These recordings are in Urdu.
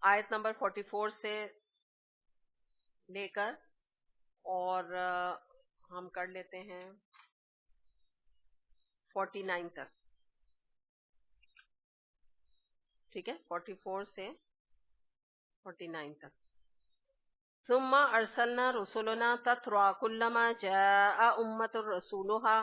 آیت نمبر 44 سے لے کر اور ہم کر لیتے ہیں 49 تک. ٹھیک ہے، 44 سے 49 تک. ثم ارسلنا رسلنا تترى كلما جاء امة رسولها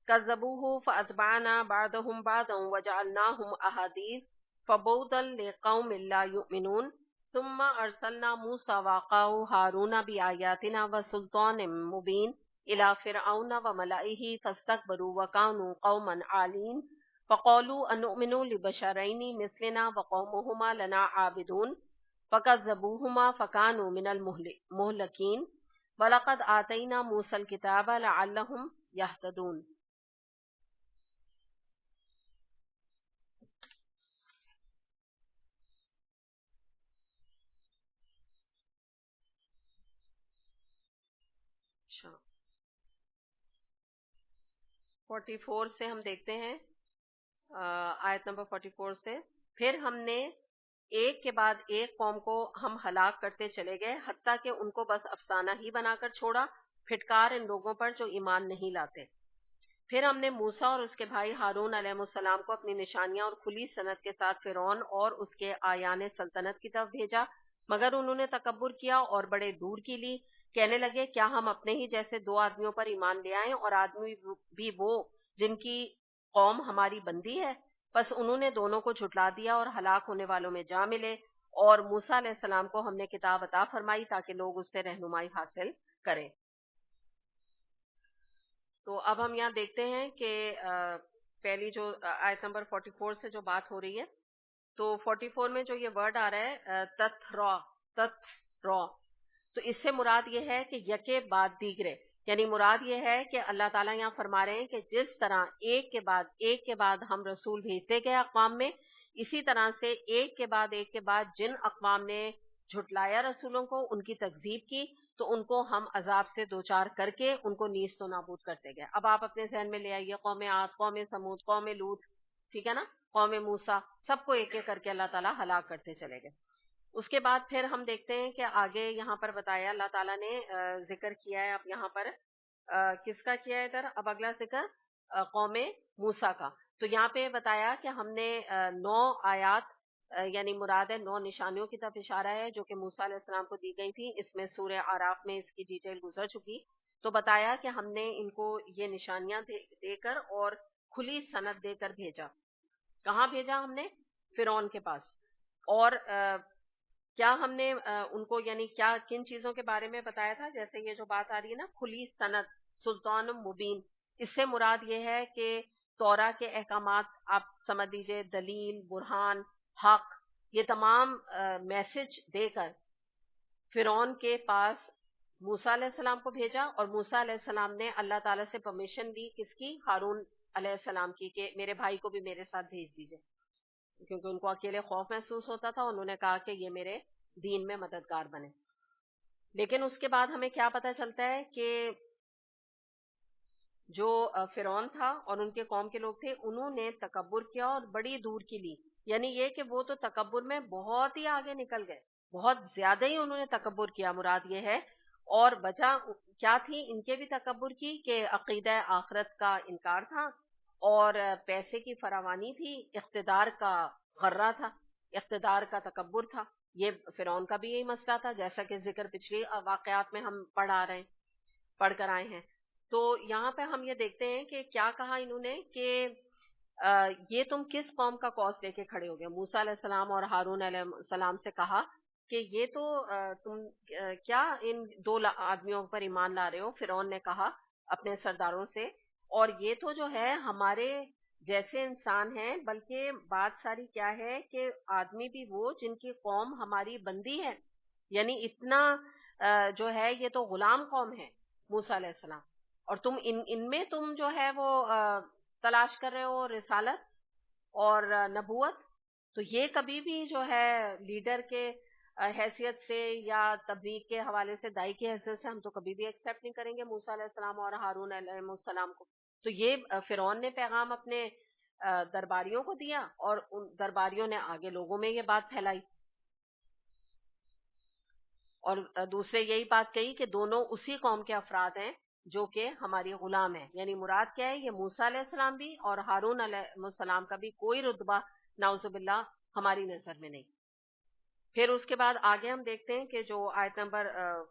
كذبوه فاتبعنا بعضهم بعضا وجعلناهم احاديث فبعدا لقوم لا يؤمنون. ثم ارسلنا موسى وأخاه هارون بآياتنا وسلطان مبين الى فرعون وملئه فاستكبروا وكانوا قوما عالين فقالوا انؤمن لبشرين مثلنا وقومهما لنا عابدون فكذبوهما فكانوا من المهلكين ولقد آتينا موسى الكتاب لعلهم يهتدون. اچھا 44 سے ہم دیکھتے ہیں آیت نمبر 44 سے. پھر ہم نے ایک کے بعد ایک قوم کو ہم ہلاک کرتے چلے گئے حتیٰ کہ ان کو بس افسانہ ہی بنا کر چھوڑا، پھٹکار ان لوگوں پر جو ایمان نہیں لاتے. پھر ہم نے موسیٰ اور اس کے بھائی ہارون علیہ السلام کو اپنی نشانیاں اور کھلی سند کے ساتھ فرعون اور اس کے آیان سلطنت کی طرف بھیجا، مگر انہوں نے تکبر کیا اور بڑے دور کی لی. کہنے لگے کیا ہم اپنے ہی جیسے دو آدمیوں پر ایمان لے آئیں اور آدمی بھی وہ جن کی قوم ہماری بندی ہے. بس انہوں نے دونوں کو جھٹلا دیا اور ہلاک ہونے والوں میں جا ملے. اور موسیٰ علیہ السلام کو ہم نے کتاب عطا فرمائی تاکہ لوگ اس سے رہنمائی حاصل کریں. تو اب ہم یہاں دیکھتے ہیں کہ پہلی جو آیت نمبر 44 سے جو بات ہو رہی ہے، تو 44 میں جو یہ ورڈ آ رہا ہے تترا، تو اس سے مراد یہ ہے کہ یکے بعد دیگرے، یعنی مراد یہ ہے کہ اللہ تعالیٰ یہاں فرما رہے ہیں کہ جس طرح ایک کے بعد ہم رسول بھیجتے گئے اقوام میں، اسی طرح سے ایک کے بعد جن اقوام نے جھٹلایا رسولوں کو، ان کی تکذیب کی، تو ان کو ہم عذاب سے دوچار کر کے ان کو نیست و نابود کرتے گئے. اب آپ اپنے ذہن میں لے آئیے قوم عاد، قوم سمود، قوم لوط، ٹھیک ہے نا، قوم موسیٰ، سب کو ایک ایک کر کے اللہ تعالیٰ ہلاک کرتے چلے گئے. اس کے بعد پھر ہم دیکھتے ہیں کہ آگے یہاں پر بتایا اللہ تعالیٰ نے ذکر کیا ہے. اب یہاں پر کس کا کیا ہے ادھر؟ اب اگلا ذکر قوم موسیٰ کا. تو یہاں پہ بتایا کہ ہم نے 9 آیات یعنی مراد ہے 9 نشانیوں کی طرف اشارہ ہے جو کہ موسیٰ علیہ السلام کو دی گئی تھی. اس میں سورہ اعراف میں اس کی ڈیٹیل گزر چکی. تو بتایا کہ ہم نے ان کو یہ نشانیاں دے کر اور کھلی سند دے کر بھیجا. کہاں بھیجا ہم نے؟ فرعون کے پاس. اور کیا ہم نے ان کو یعنی کیا کن چیزوں کے بارے میں بتایا تھا؟ جیسے یہ جو بات آ رہی ہے نا کھلی سند، سلطان مبین، اس سے مراد یہ ہے کہ تورا کے احکامات آپ سمجھ لیجئے، دلیل، برہان، حق، یہ تمام میسج دے کر فرعون کے پاس موسیٰ علیہ السلام کو بھیجا. اور موسیٰ علیہ السلام نے اللہ تعالیٰ سے پرمیشن لی، کس کی؟ ہارون علیہ السلام کی، کہ میرے بھائی کو بھی میرے ساتھ بھیج دیجئے، کیونکہ ان کو اکیلے خوف محسوس ہوتا تھا. انہوں نے کہا کہ یہ میرے دین میں مددگار بنے. لیکن اس کے بعد ہمیں کیا پتہ چلتا ہے کہ جو فرعون تھا اور ان کے قوم کے لوگ تھے، انہوں نے تکبر کیا اور بڑی دور کی لی. یعنی یہ کہ وہ تو تکبر میں بہت ہی آگے نکل گئے، بہت زیادہ ہی انہوں نے تکبر کیا، مراد یہ ہے. اور وجہ کیا تھی ان کے بھی تکبر کی؟ کہ عقیدہ آخرت کا انکار تھا اور پیسے کی فراوانی تھی، اقتدار کا غرہ تھا، اقتدار کا تکبر تھا. یہ فرعون کا بھی یہی مسئلہ تھا، جیسا کہ ذکر پچھلی واقعات میں ہم پڑھ کر آئے ہیں. تو یہاں پہ ہم یہ دیکھتے ہیں کہ کیا کہا انہوں نے کہ یہ تم کس قوم کا کوس لے کے کھڑے ہو گئے. موسیٰ علیہ السلام اور ہارون علیہ السلام سے کہا کہ یہ تو تم کیا ان 2 آدمیوں پر ایمان لا رہے ہو؟ فرعون نے کہا اپنے سرداروں سے، اور یہ تو جو ہے ہمارے جیسے انسان ہیں، بلکہ بات ساری کیا ہے کہ آدمی بھی وہ جن کی قوم ہماری بندی ہے. یعنی اتنا جو ہے یہ تو غلام قوم ہے موسیٰ علیہ السلام، اور تم ان میں تم جو ہے وہ تلاش کر رہے ہو رسالت اور نبوت. تو یہ کبھی بھی جو ہے لیڈر کے حیثیت سے یا تبلیغ کے حوالے سے، دائی کی حیثیت سے ہم تو کبھی بھی ایکسیپٹ نہیں کریں گے موسیٰ علیہ السلام اور ہارون علیہ السلام کو. تو یہ فرعون نے پیغام اپنے درباریوں کو دیا اور ان درباریوں نے آگے لوگوں میں یہ بات پھیلائی. اور دوسرے یہی بات کہی کہ دونوں اسی قوم کے افراد ہیں جو کہ ہماری غلام ہیں. یعنی مراد کیا ہے؟ یہ موسیٰ علیہ السلام بھی اور ہارون علیہ السلام کا بھی کوئی رتبہ نعوذ باللہ ہماری نظر میں نہیں. پھر اس کے بعد آگے ہم دیکھتے ہیں کہ جو آیت نمبر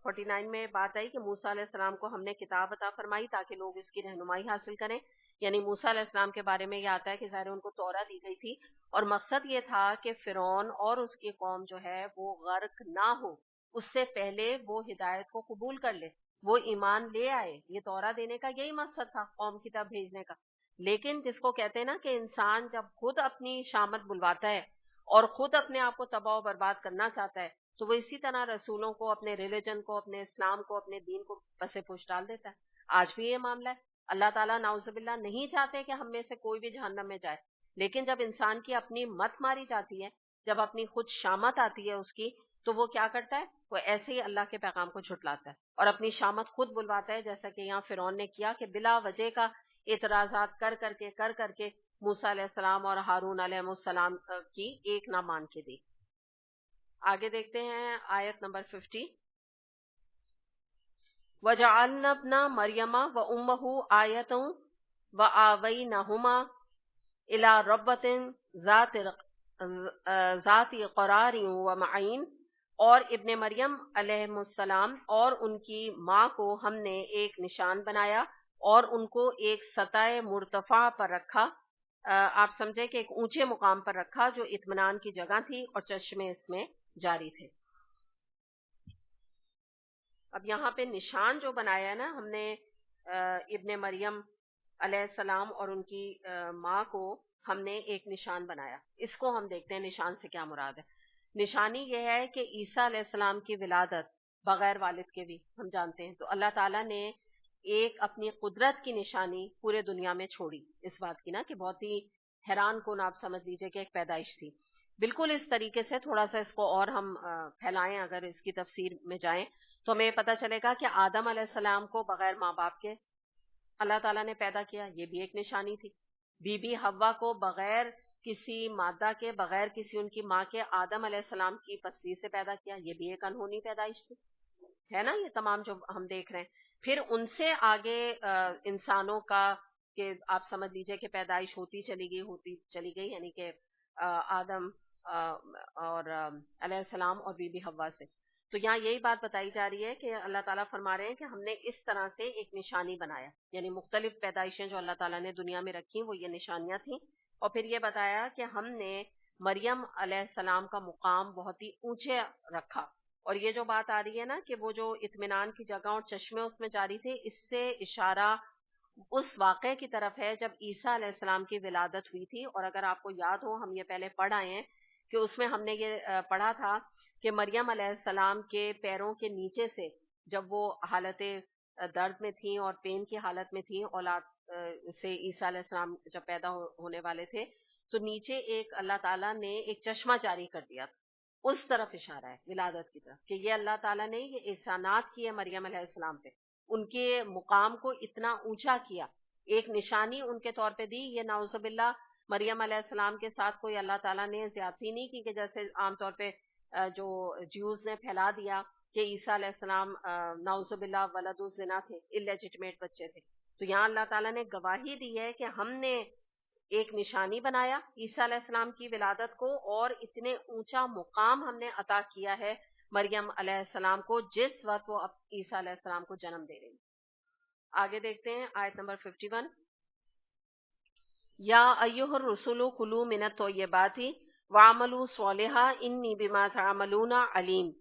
49 میں بات آئی کہ موسیٰ علیہ السلام کو ہم نے کتاب عطا فرمائی تاکہ لوگ اس کی رہنمائی حاصل کریں. یعنی موسیٰ علیہ السلام کے بارے میں یہ آتا ہے کہ ظاہر ان کو تورات دی گئی تھی اور مقصد یہ تھا کہ فرعون اور اس کی قوم جو ہے وہ غرق نہ ہو، اس سے پہلے وہ ہدایت کو قبول کر لے، وہ ایمان لے آئے. یہ تورات دینے کا یہی مقصد تھا، قوم کی طرف بھیجنے کا. لیکن جس کو کہتے ہیں نا کہ انسان جب خود اپنی شامت بلواتا ہے اور خود اپنے آپ کو تباہ و برباد کرنا چاہتا ہے تو وہ اسی طرح رسولوں کو، اپنے ریلیجن کو، اپنے اسلام کو، اپنے دین کو پسے پوش ڈال دیتا ہے. آج بھی یہ معاملہ ہے. اللہ تعالیٰ نعوذ باللہ نہیں چاہتے کہ ہم میں سے کوئی بھی جہنم میں جائے، لیکن جب انسان کی اپنی مت ماری جاتی ہے، جب اپنی خود شامت آتی ہے اس کی، تو وہ کیا کرتا ہے؟ وہ ایسے ہی اللہ کے پیغام کو جھٹلاتا ہے اور اپنی شامت خود بلواتا ہے، جیسا کہ یہاں فرعون نے کیا کہ بلا وجہ کا اعتراضات کر کر کے موسیٰ علیہ السلام اور ہارون علیہ السلام کی ایک نہ مان کے دی. آگے دیکھتے ہیں آیت نمبر 50. وَجَعَلْنَا ابْنَ مَرْيَمَ وَأُمَّهُ آيَةً وَآوَيْنَاهُمَا إِلَى رَبَّةٍ ذَاتِ قَرَارٍ وَمَعِينٍ. اور ابن مریم علیہ السلام اور ان کی ماں کو ہم نے ایک نشان بنایا اور ان کو ایک سطح مرتفع پر رکھا. آپ سمجھے کہ ایک اونچے مقام پر رکھا جو اطمینان کی جگہ تھی اور چشمے اس میں جاری تھے. اب یہاں پہ نشان جو بنایا ہے نا ہم نے ابن مریم علیہ السلام اور ان کی ماں کو ہم نے ایک نشان بنایا. اس کو ہم دیکھتے ہیں نشان سے کیا مراد ہے. نشانی یہ ہے کہ عیسیٰ علیہ السلام کی ولادت بغیر والد کے بھی ہم جانتے ہیں، تو اللہ تعالیٰ نے ایک اپنی قدرت کی نشانی پورے دنیا میں چھوڑی اس بات کی نا کہ بہت ہی حیران کن آپ سمجھ لیجئے کہ ایک پیدائش تھی. بالکل اس طریقے سے تھوڑا سا اس کو اور ہم پھیلائیں، اگر اس کی تفسیر میں جائیں تو ہمیں پتہ چلے گا کہ آدم علیہ السلام کو بغیر ماں باپ کے اللہ تعالیٰ نے پیدا کیا، یہ بھی ایک نشانی تھی. بی بی حوا کو بغیر کسی مادہ کے، بغیر کسی ان کی ماں کے آدم علیہ السلام کی پسلی سے پیدا کیا، یہ بھی ایک انہونی پیدائش تھی، ہے نا. یہ تمام جو ہم دیکھ رہے ہیں. پھر ان سے آگے انسانوں کا کہ آپ سمجھ لیجئے کہ پیدائش ہوتی چلی گئی یعنی کہ آدم اور علیہ السلام اور بی بی حوا سے. تو یہاں یہی بات بتائی جا رہی ہے کہ اللہ تعالیٰ فرما رہے ہیں کہ ہم نے اس طرح سے ایک نشانی بنایا، یعنی مختلف پیدائشیں جو اللہ تعالیٰ نے دنیا میں رکھی وہ یہ نشانیاں تھیں. اور پھر یہ بتایا کہ ہم نے مریم علیہ السلام کا مقام بہت ہی اونچے رکھا. اور یہ جو بات آ رہی ہے نا کہ وہ جو اطمینان کی جگہ اور چشمے اس میں جاری تھے، اس سے اشارہ اس واقعے کی طرف ہے جب عیسیٰ علیہ السلام کی ولادت ہوئی تھی. اور اگر آپ کو یاد ہو، ہم یہ پہلے پڑھ آئے ہیں کہ اس میں ہم نے یہ پڑھا تھا کہ مریم علیہ السلام کے پیروں کے نیچے سے جب وہ حالت درد میں تھیں اور پین کی حالت میں تھیں، اولاد سے عیسیٰ علیہ السلام جب پیدا ہونے والے تھے، تو نیچے ایک اللہ تعالیٰ نے ایک چشمہ جاری کر دیا تھا. اس طرف اشارہ ہے ولادت کی طرف کہ یہ اللہ تعالیٰ نے یہ احسانات کیے مریم علیہ السلام پہ، ان کے مقام کو اتنا اونچا کیا، ایک نشانی ان کے طور پہ دی. یہ نعوذ باللہ مریم علیہ السلام کے ساتھ کوئی اللہ تعالیٰ نے زیادتی نہیں کی کہ جیسے عام طور پہ جو جیوز نے پھیلا دیا کہ عیسیٰ علیہ السلام نعوذ باللہ ولد الزنا تھے، اللیجٹمیٹ بچے تھے. تو یہاں اللہ تعالیٰ نے گواہی دی ہے کہ ہم نے ایک نشانی بنایا عیسیٰ علیہ السلام کی ولادت کو، اور اتنے اونچا مقام ہم نے عطا کیا ہے مریم علیہ السلام کو جس وقت وہ عیسیٰ علیہ السلام کو جنم دے رہی. آگے دیکھتے ہیں آیت نمبر 51. یا ایھا الرسول کلوا من الطیبات وَاعْمَلُوا صَالِحًا إِنِّي بِمَا تَعْمَلُونَ عَلِيمٌ.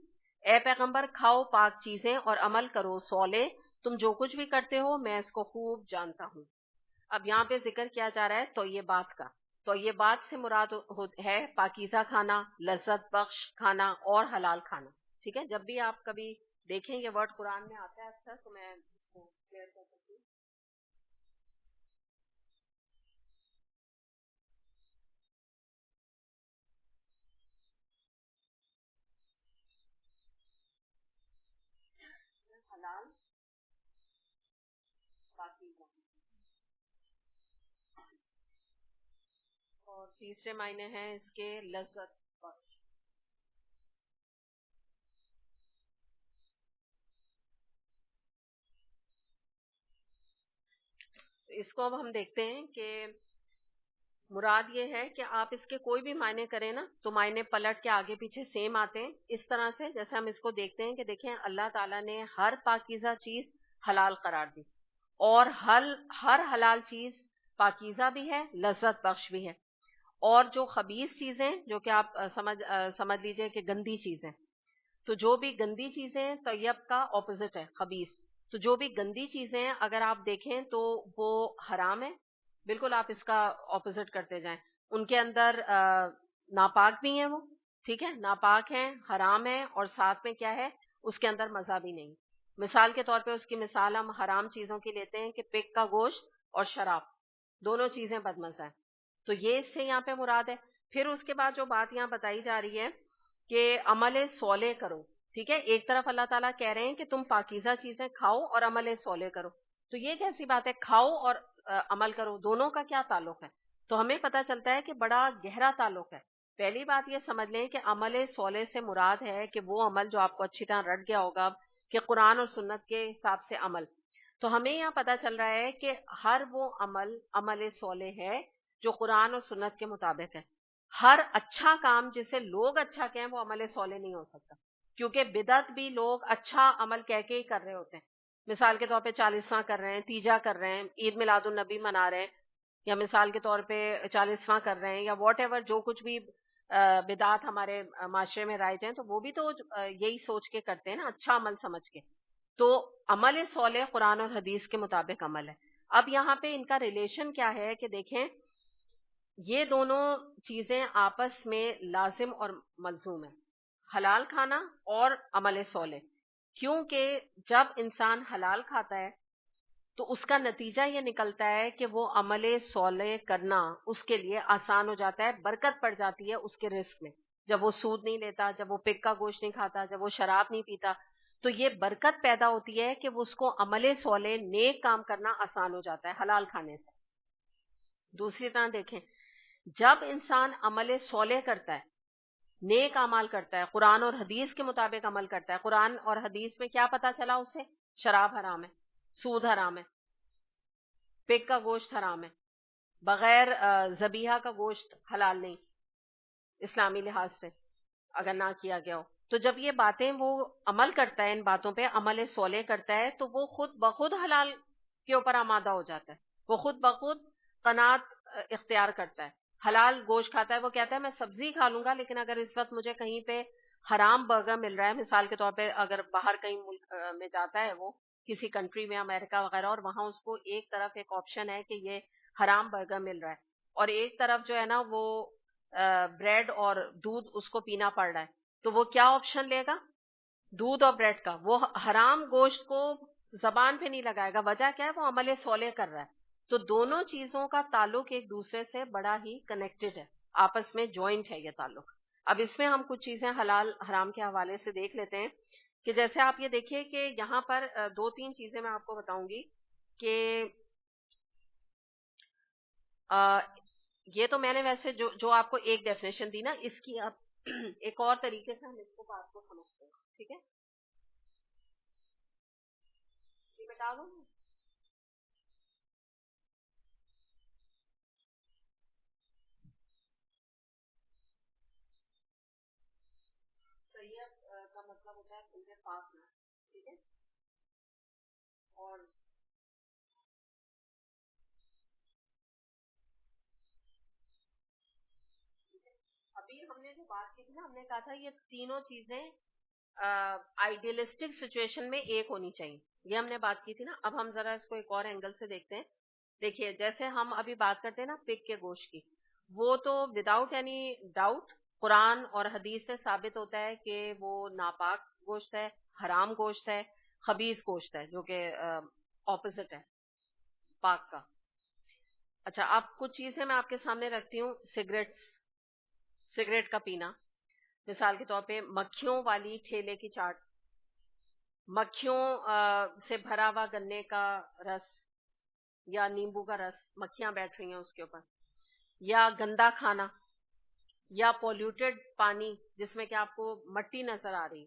اے پیغمبر کھاؤ پاک چیزیں اور عمل کرو صالح، تم جو کچھ بھی کرتے ہو میں اس کو خوب جانتا ہوں. اب یہاں پہ ذکر کیا جا رہا ہے طیبات کا. طیبات سے مراد ہے پاکیزہ کھانا، لذت بخش کھانا اور حلال کھانا. ٹھیک ہے، جب بھی آپ کبھی دیکھیں یہ ورڈ قرآن میں آتا ہے اکثر تو میں اس کو کلیئر کر سکتی ہوں. حلال پاکیزہ، اور تیسرے معنی ہیں اس کے لذت بخش. اس کو اب ہم دیکھتے ہیں کہ مراد یہ ہے کہ آپ اس کے کوئی بھی معنی کریں نا تو معنی پلٹ کے آگے پیچھے سیم آتے ہیں. اس طرح سے جیسے ہم اس کو دیکھتے ہیں کہ دیکھیں اللہ تعالیٰ نے ہر پاکیزہ چیز حلال قرار دی, اور ہر حلال چیز پاکیزہ بھی ہے, لذت بخش بھی ہے. اور جو خبیث چیزیں, جو کہ آپ سمجھ لیجئے کہ گندی چیزیں, تو جو بھی گندی چیزیں طیب کا اپوزٹ ہے خبیث, تو جو بھی گندی چیزیں اگر آپ دیکھیں تو وہ حرام ہے, بالکل آپ اس کا اپوزٹ کرتے جائیں. ان کے اندر ناپاک بھی ہیں وہ, ٹھیک ہے, ناپاک ہیں, حرام ہیں, اور ساتھ میں کیا ہے, اس کے اندر مزہ بھی نہیں. مثال کے طور پہ اس کی مثال ہم حرام چیزوں کی لیتے ہیں کہ پگ کا گوشت اور شراب, دونوں چیزیں بدمزہ ہیں. تو یہ اس سے یہاں پہ مراد ہے. پھر اس کے بعد جو بات یہاں بتائی جا رہی ہے کہ عمل صالح کرو, ٹھیک ہے. ایک طرف اللہ تعالیٰ کہہ رہے ہیں کہ تم پاکیزہ چیزیں کھاؤ اور عمل صالح کرو, تو یہ کیسی بات ہے, کھاؤ اور عمل کرو, دونوں کا کیا تعلق ہے؟ تو ہمیں پتہ چلتا ہے کہ بڑا گہرا تعلق ہے. پہلی بات یہ سمجھ لیں کہ عمل صالح سے مراد ہے کہ وہ عمل جو آپ کو اچھی طرح رٹ گیا ہوگا کہ قرآن اور سنت کے حساب سے عمل. تو ہمیں یہاں پتہ چل رہا ہے کہ ہر وہ عمل صالح ہے جو قرآن اور سنت کے مطابق ہے. ہر اچھا کام جسے لوگ اچھا کہیں وہ عمل صالح نہیں ہو سکتا, کیونکہ بدعت بھی لوگ اچھا عمل کہہ کے ہی کر رہے ہوتے ہیں. مثال کے طور پہ 40واں کر رہے ہیں, تیجا کر رہے ہیں, عید میلاد النبی منا رہے ہیں, یا مثال کے طور پہ 40واں کر رہے ہیں, یا واٹ ایور جو کچھ بھی بدعات ہمارے معاشرے میں رائج ہیں, تو وہ بھی تو یہی سوچ کے کرتے ہیں نا, اچھا عمل سمجھ کے. تو عمل صالح قرآن اور حدیث کے مطابق عمل ہے. اب یہاں پہ ان کا ریلیشن کیا ہے کہ دیکھیں یہ دونوں چیزیں آپس میں لازم اور ملزوم ہیں, حلال کھانا اور عمل صالح. کیونکہ جب انسان حلال کھاتا ہے تو اس کا نتیجہ یہ نکلتا ہے کہ وہ عمل صالح کرنا اس کے لیے آسان ہو جاتا ہے, برکت پڑ جاتی ہے اس کے رزق میں. جب وہ سود نہیں لیتا, جب وہ پگ کا گوشت نہیں کھاتا, جب وہ شراب نہیں پیتا, تو یہ برکت پیدا ہوتی ہے کہ وہ اس کو عمل صالح نیک کام کرنا آسان ہو جاتا ہے حلال کھانے سے. دوسری طرح دیکھیں, جب انسان عمل صالح کرتا ہے, نیک اعمال کرتا ہے, قرآن اور حدیث کے مطابق عمل کرتا ہے, قرآن اور حدیث میں کیا پتا چلا اسے, شراب حرام ہے, سود حرام ہے, پگ کا گوشت حرام ہے, بغیر ذبیحہ کا گوشت حلال نہیں اسلامی لحاظ سے اگر نہ کیا گیا ہو. تو جب یہ باتیں وہ عمل کرتا ہے, ان باتوں پہ عمل صالح کرتا ہے, تو وہ خود بخود حلال کے اوپر آمادہ ہو جاتا ہے, وہ خود بخود قناعت اختیار کرتا ہے. حلال گوشت کھاتا ہے, وہ کہتا ہے میں سبزی کھا لوں گا, لیکن اگر اس وقت مجھے کہیں پہ حرام برگر مل رہا ہے, مثال کے طور پہ اگر باہر کہیں ملک میں جاتا ہے وہ کسی کنٹری میں, امریکہ وغیرہ, اور وہاں اس کو ایک طرف ایک آپشن ہے کہ یہ حرام برگر مل رہا ہے, اور ایک طرف جو ہے نا وہ بریڈ اور دودھ اس کو پینا پڑ رہا ہے, تو وہ کیا آپشن لے گا, دودھ اور بریڈ کا. وہ حرام گوشت کو زبان پہ نہیں لگائے گا. وجہ کیا ہے, وہ عمل صالح کر رہا ہے. تو دونوں چیزوں کا تعلق ایک دوسرے سے بڑا ہی کنیکٹڈ ہے, آپس میں جوائنٹ ہے یہ تعلق. اب اس میں ہم کچھ چیزیں حلال حرام کے حوالے سے دیکھ لیتے ہیں کہ جیسے آپ یہ دیکھیے کہ یہاں پر 2-3 چیزیں میں آپ کو بتاؤں گی کہ یہ تو میں نے ویسے جو آپ کو ایک ڈیفینیشن دی نا, اس کی آپ ایک اور طریقے سے ہم اس کو بات کو سمجھتے ہیں, ٹھیک ہے, یہ بتا دوں طیب کا مطلب ہوتا ہے کھلے پاک نہ, ٹھیک ہے, اور ابھی ہم نے جو بات کی تھی نا, ہم نے کہا تھا یہ تینوں چیزیں آئیڈیلسٹک سچویشن میں ایک ہونی چاہیے, یہ ہم نے بات کی تھی نا. اب ہم ذرا اس کو ایک اور اینگل سے دیکھتے ہیں. دیکھیے جیسے ہم ابھی بات کرتے ہیں نا پگ کے گوشت کی, وہ تو وداؤٹ اینی ڈاؤٹ قرآن اور حدیث سے ثابت ہوتا ہے کہ وہ ناپاک گوشت ہے, حرام گوشت ہے, خبیث گوشت ہے, جو کہ اپوزٹ ہے پاک کا. اچھا, اب کچھ چیزیں میں آپ کے سامنے رکھتی ہوں. سگریٹ کا پینا, مثال کے طور پہ مکھیوں والی ٹھیلے کی چاٹ, مکھیوں سے بھرا ہوا گنے کا رس یا نیمبو کا رس, مکھیاں بیٹھ رہی ہیں اس کے اوپر, یا گندا کھانا, یا پولیوٹڈ پانی جس میں کہ آپ کو مٹی نظر آ رہی,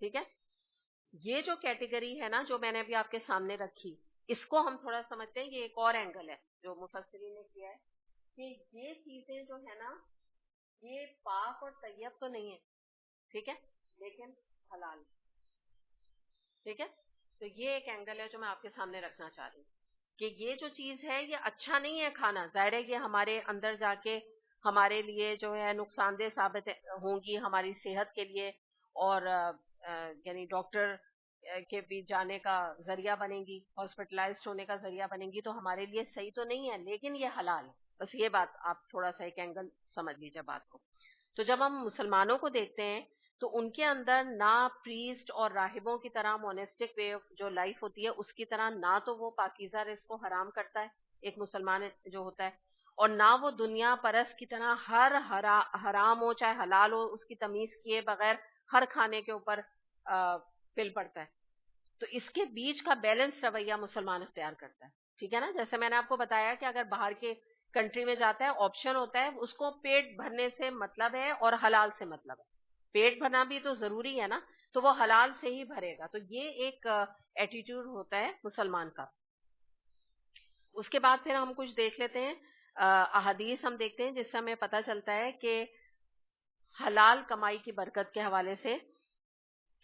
ٹھیک ہے. یہ جو کیٹیگری ہے نا جو میں نے ابھی آپ کے سامنے رکھی, اس کو ہم تھوڑا سمجھتے ہیں. یہ ایک اور اینگل ہے جو مفسرین نے کیا ہے کہ یہ چیزیں جو ہے نا یہ پاک اور طیب تو نہیں ہے, ٹھیک ہے, لیکن حلال, ٹھیک ہے. تو یہ ایک اینگل ہے جو میں آپ کے سامنے رکھنا چاہ رہی ہوں کہ یہ جو چیز ہے یہ اچھا نہیں ہے کھانا. ظاہر ہے یہ ہمارے اندر جا کے ہمارے لیے جو ہے نقصان دہ ثابت ہوں گی ہماری صحت کے لیے, اور یعنی ڈاکٹر کے بھی جانے کا ذریعہ بنے گی, ہاسپٹلائزڈ ہونے کا ذریعہ بنے گی, تو ہمارے لیے صحیح تو نہیں ہے, لیکن یہ حلال ہے. بس یہ بات آپ تھوڑا سا ایک اینگل سمجھ لیجیے بات کو. تو جب ہم مسلمانوں کو دیکھتے ہیں تو ان کے اندر نہ پریسٹ اور راہبوں کی طرح مونسٹک وے آف جو لائف ہوتی ہے اس کی طرح نہ تو وہ پاکیزہ رزق کو حرام کرتا ہے ایک مسلمان جو ہوتا ہے, اور نہ وہ دنیا پرست کی طرح ہر حرام ہو چاہے حلال ہو اس کی تمیز کیے بغیر ہر کھانے کے اوپر پل پڑتا ہے. تو اس کے بیچ کا بیلنس رویہ مسلمان اختیار کرتا ہے, ٹھیک ہے نا. جیسے میں نے آپ کو بتایا کہ اگر باہر کے کنٹری میں جاتا ہے آپشن ہوتا ہے, اس کو پیٹ بھرنے سے مطلب ہے اور حلال سے مطلب ہے. پیٹ بھرنا بھی تو ضروری ہے نا, تو وہ حلال سے ہی بھرے گا. تو یہ ایک ایٹیٹیوڈ ہوتا ہے مسلمان کا. اس کے بعد پھر ہم کچھ دیکھ لیتے ہیں احادیث ہم دیکھتے ہیں جس سے ہمیں پتہ چلتا ہے کہ حلال کمائی کی برکت کے حوالے سے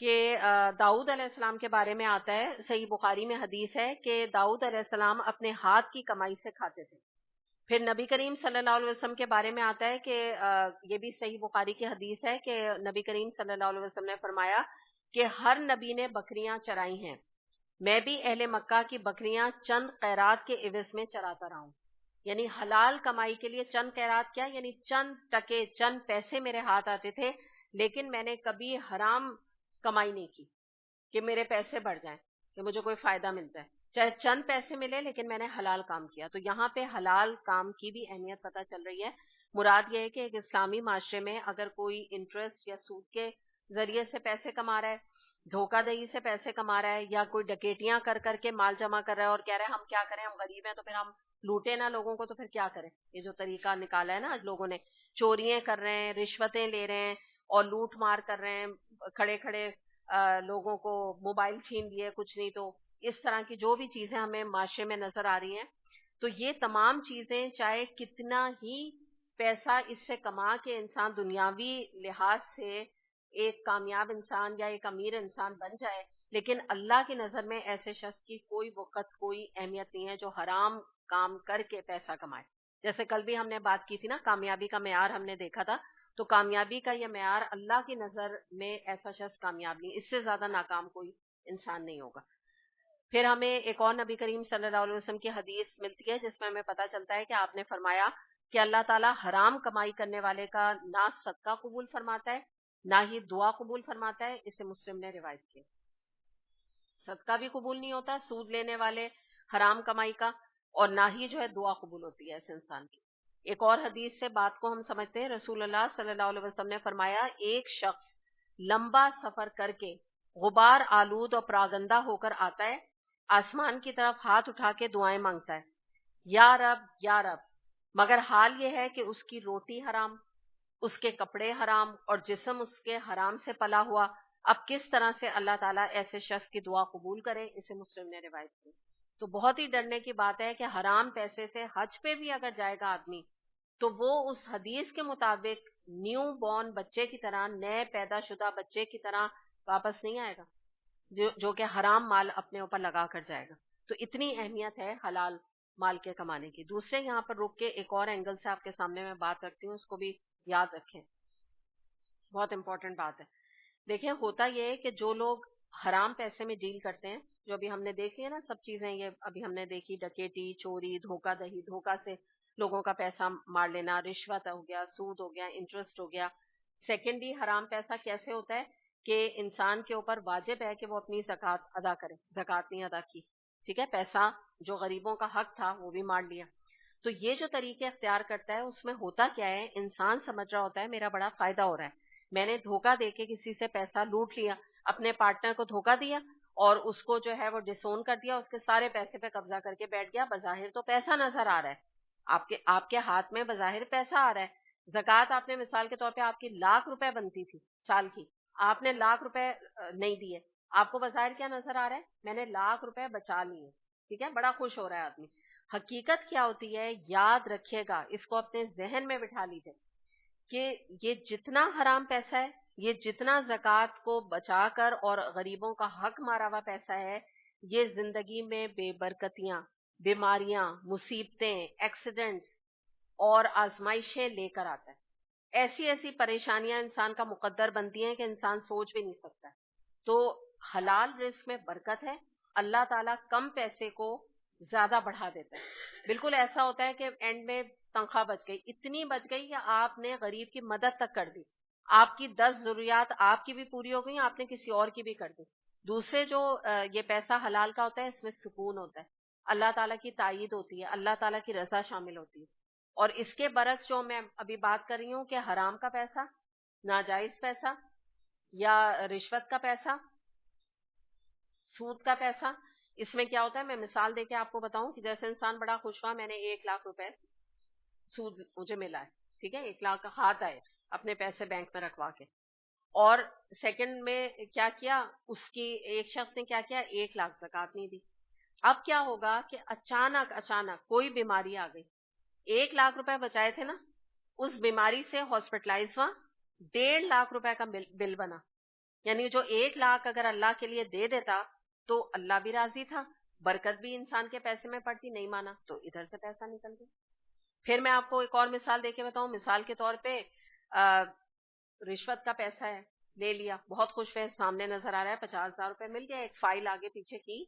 کہ داؤد علیہ السلام کے بارے میں آتا ہے, صحیح بخاری میں حدیث ہے کہ داؤد علیہ السلام اپنے ہاتھ کی کمائی سے کھاتے تھے. پھر نبی کریم صلی اللہ علیہ وسلم کے بارے میں آتا ہے کہ یہ بھی صحیح بخاری کی حدیث ہے کہ نبی کریم صلی اللہ علیہ وسلم نے فرمایا کہ ہر نبی نے بکریاں چرائی ہیں, میں بھی اہل مکہ کی بکریاں چند قیرات کے عوض میں چراتا رہا ہوں. یعنی حلال کمائی کے لیے چند قیرات کیا, یعنی چند ٹکے چند پیسے میرے ہاتھ آتے تھے, لیکن میں نے کبھی حرام کمائی نہیں کی کہ میرے پیسے بڑھ جائیں, کہ مجھے کوئی فائدہ مل جائے, چاہے چند پیسے ملے لیکن میں نے حلال کام کیا. تو یہاں پہ حلال کام کی بھی اہمیت پتہ چل رہی ہے. مراد یہ ہے کہ ایک اسلامی معاشرے میں اگر کوئی انٹرسٹ یا سود کے ذریعے سے پیسے کما رہا ہے, دھوکہ دہی سے پیسے کما رہا ہے, یا کوئی ڈکیٹیاں کر کر کے مال جمع کر رہا ہے اور کہہ رہا ہے ہم کیا کریں, ہم غریب ہیں تو پھر ہم لوٹے نا لوگوں کو, تو پھر کیا کریں. یہ جو طریقہ نکالا ہے نا آج لوگوں نے, چوریاں کر رہے ہیں, رشوتیں لے رہے ہیں اور لوٹ مار کر رہے ہیں, کھڑے کھڑے لوگوں کو موبائل چھین لیے, کچھ نہیں تو اس طرح کی جو بھی چیزیں ہمیں معاشرے میں نظر آ رہی ہیں, تو یہ تمام چیزیں چاہے کتنا ہی پیسہ اس سے کما کے انسان دنیاوی لحاظ سے ایک کامیاب انسان یا ایک امیر انسان بن جائے, لیکن اللہ کی نظر میں ایسے شخص کی کوئی وقت کوئی اہمیت نہیں ہے جو حرام کام کر کے پیسہ کمائے. جیسے کل بھی ہم نے بات کی تھی نا, کامیابی کا معیار ہم نے دیکھا تھا, تو کامیابی کا یہ معیار اللہ کی نظر میں ایسا شخص کامیاب نہیں, اس سے زیادہ ناکام کوئی انسان نہیں ہوگا. پھر ہمیں ایک اور نبی کریم صلی اللہ علیہ وسلم کی حدیث ملتی ہے جس میں ہمیں پتہ چلتا ہے کہ آپ نے فرمایا کہ اللہ تعالیٰ حرام کمائی کرنے والے کا نہ صدقہ قبول فرماتا ہے نہ ہی دعا قبول فرماتا ہے. اسے مسلم نے روایت کیا. صدقہ بھی قبول نہیں ہوتا سود لینے والے حرام کمائی کا, اور نہ ہی جو ہے دعا قبول ہوتی ہے ایسے انسان کی. ایک اور حدیث سے بات کو ہم سمجھتے ہیں. رسول اللہ صلی اللہ علیہ وسلم نے فرمایا ایک شخص لمبا سفر کر کے غبار آلود اور پراگندہ ہو کر آتا ہے, آسمان کی طرف ہاتھ اٹھا کے دعائیں مانگتا ہے, یا رب یا رب, مگر حال یہ ہے کہ اس کی روٹی حرام, اس کے کپڑے حرام اور جسم اس کے حرام سے پلا ہوا, اب کس طرح سے اللہ تعالیٰ ایسے شخص کی دعا قبول کرے. اسے مسلم نے روایت کی. تو بہت ہی ڈرنے کی بات ہے کہ حرام پیسے سے حج پہ بھی اگر جائے گا آدمی تو وہ اس حدیث کے مطابق نیو بورن بچے کی طرح, نئے پیدا شدہ بچے کی طرح واپس نہیں آئے گا جو کہ حرام مال اپنے اوپر لگا کر جائے گا. تو اتنی اہمیت ہے حلال مال کے کمانے کی. دوسرے یہاں پر رک کے ایک اور اینگل سے آپ کے سامنے میں بات رکھتی ہوں, اس کو بھی یاد رکھیں, بہت امپورٹنٹ بات ہے. دیکھیں ہوتا یہ ہے کہ جو لوگ حرام پیسے میں ڈیل کرتے ہیں, جو ابھی ہم نے دیکھی ہے نا سب چیزیں, یہ ابھی ہم نے دیکھی ڈکیٹی, چوری, دھوکہ دہی, دھوکہ سے لوگوں کا پیسہ مار لینا, رشوت ہو گیا, سود ہو گیا, انٹرسٹ ہو گیا. سیکنڈلی حرام پیسہ کیسے ہوتا ہے کہ انسان کے اوپر واجب ہے کہ وہ اپنی زکوٰۃ ادا کرے, زکوٰۃ نہیں ادا کی, ٹھیک ہے, پیسہ جو غریبوں کا حق تھا وہ بھی مار لیا. تو یہ جو طریقے اختیار کرتا ہے اس میں ہوتا کیا ہے, انسان سمجھ رہا ہوتا ہے میرا بڑا فائدہ ہو رہا ہے, میں نے دھوکہ دے کے کسی سے پیسہ لوٹ لیا, اپنے پارٹنر کو دھوکہ دیا اور اس کو جو ہے وہ ڈسون کر دیا, اس کے سارے پیسے پہ قبضہ کر کے بیٹھ گیا. بظاہر تو پیسہ نظر آ رہا ہے, آپ کے ہاتھ میں بظاہر پیسہ آ رہا ہے. زکوٰۃ آپ نے مثال کے طور پہ آپ کی ₹1,00,000 بنتی تھی سال کی, آپ نے ₹1,00,000 نہیں دیے, آپ کو بظاہر کیا نظر آ رہا ہے, میں نے ₹1,00,000 بچا لیے, ٹھیک ہے, بڑا خوش ہو رہا ہے آدمی. حقیقت کیا ہوتی ہے, یاد رکھیے گا, اس کو اپنے ذہن میں بٹھا لیجیے کہ یہ جتنا حرام پیسہ ہے, یہ جتنا زکوٰۃ کو بچا کر اور غریبوں کا حق مارا ہوا پیسہ ہے, یہ زندگی میں بے برکتیاں, بیماریاں, مصیبتیں, ایکسیڈنٹس اور آزمائشیں لے کر آتا ہے. ایسی ایسی پریشانیاں انسان کا مقدر بنتی ہیں کہ انسان سوچ بھی نہیں سکتا. تو حلال رزق میں برکت ہے. اللہ تعالیٰ کم پیسے کو زیادہ بڑھا دیتا ہے. بالکل ایسا ہوتا ہے کہ اینڈ میں تنخواہ بچ گئی, اتنی بچ گئی کہ آپ نے غریب کی مدد تک کر دی, آپ کی 10 ضروریات آپ کی بھی پوری ہو گئی, آپ نے کسی اور کی بھی کر دی. دوسرے جو یہ پیسہ حلال کا ہوتا ہے, اس میں سکون ہوتا ہے, اللہ تعالیٰ کی تائید ہوتی ہے, اللہ تعالیٰ کی رضا شامل ہوتی ہے. اور اس کے برعکس جو میں ابھی بات کر رہی ہوں کہ حرام کا پیسہ, ناجائز پیسہ یا رشوت کا پیسہ, سود کا پیسہ, اس میں کیا ہوتا ہے, میں مثال دے کے آپ کو بتاؤں کہ جیسے انسان بڑا خوش ہوا, میں نے 1 لاکھ روپے سود مجھے ملا ہے, ٹھیک ہے, 1 لاکھ کا ہاتھ آئے اپنے پیسے بینک میں رکھوا کے, اور سیکنڈ میں کیا کیا, اس کی ایک شخص نے کیا کیا, 1 لاکھ زکوٰۃ نہیں دی. اب کیا ہوگا کہ اچانک کوئی بیماری آ گئی, 1 لاکھ روپے بچائے تھے نا, اس بیماری سے ہاسپٹلائز ہوا, 1.5 لاکھ روپے کا بل بنا. یعنی جو 1 لاکھ اگر اللہ کے لیے دے دیتا تو اللہ بھی راضی تھا, برکت بھی انسان کے پیسے میں پڑتی, نہیں مانا تو ادھر سے پیسہ نکل گیا. پھر میں آپ کو ایک اور مثال دے کے بتاؤں. مثال کے طور پہ رشوت کا پیسہ ہے, لے لیا, بہت خوش ہوئے, سامنے نظر آ رہا ہے 50,000 روپے مل گیا, ایک فائل آگے پیچھے کی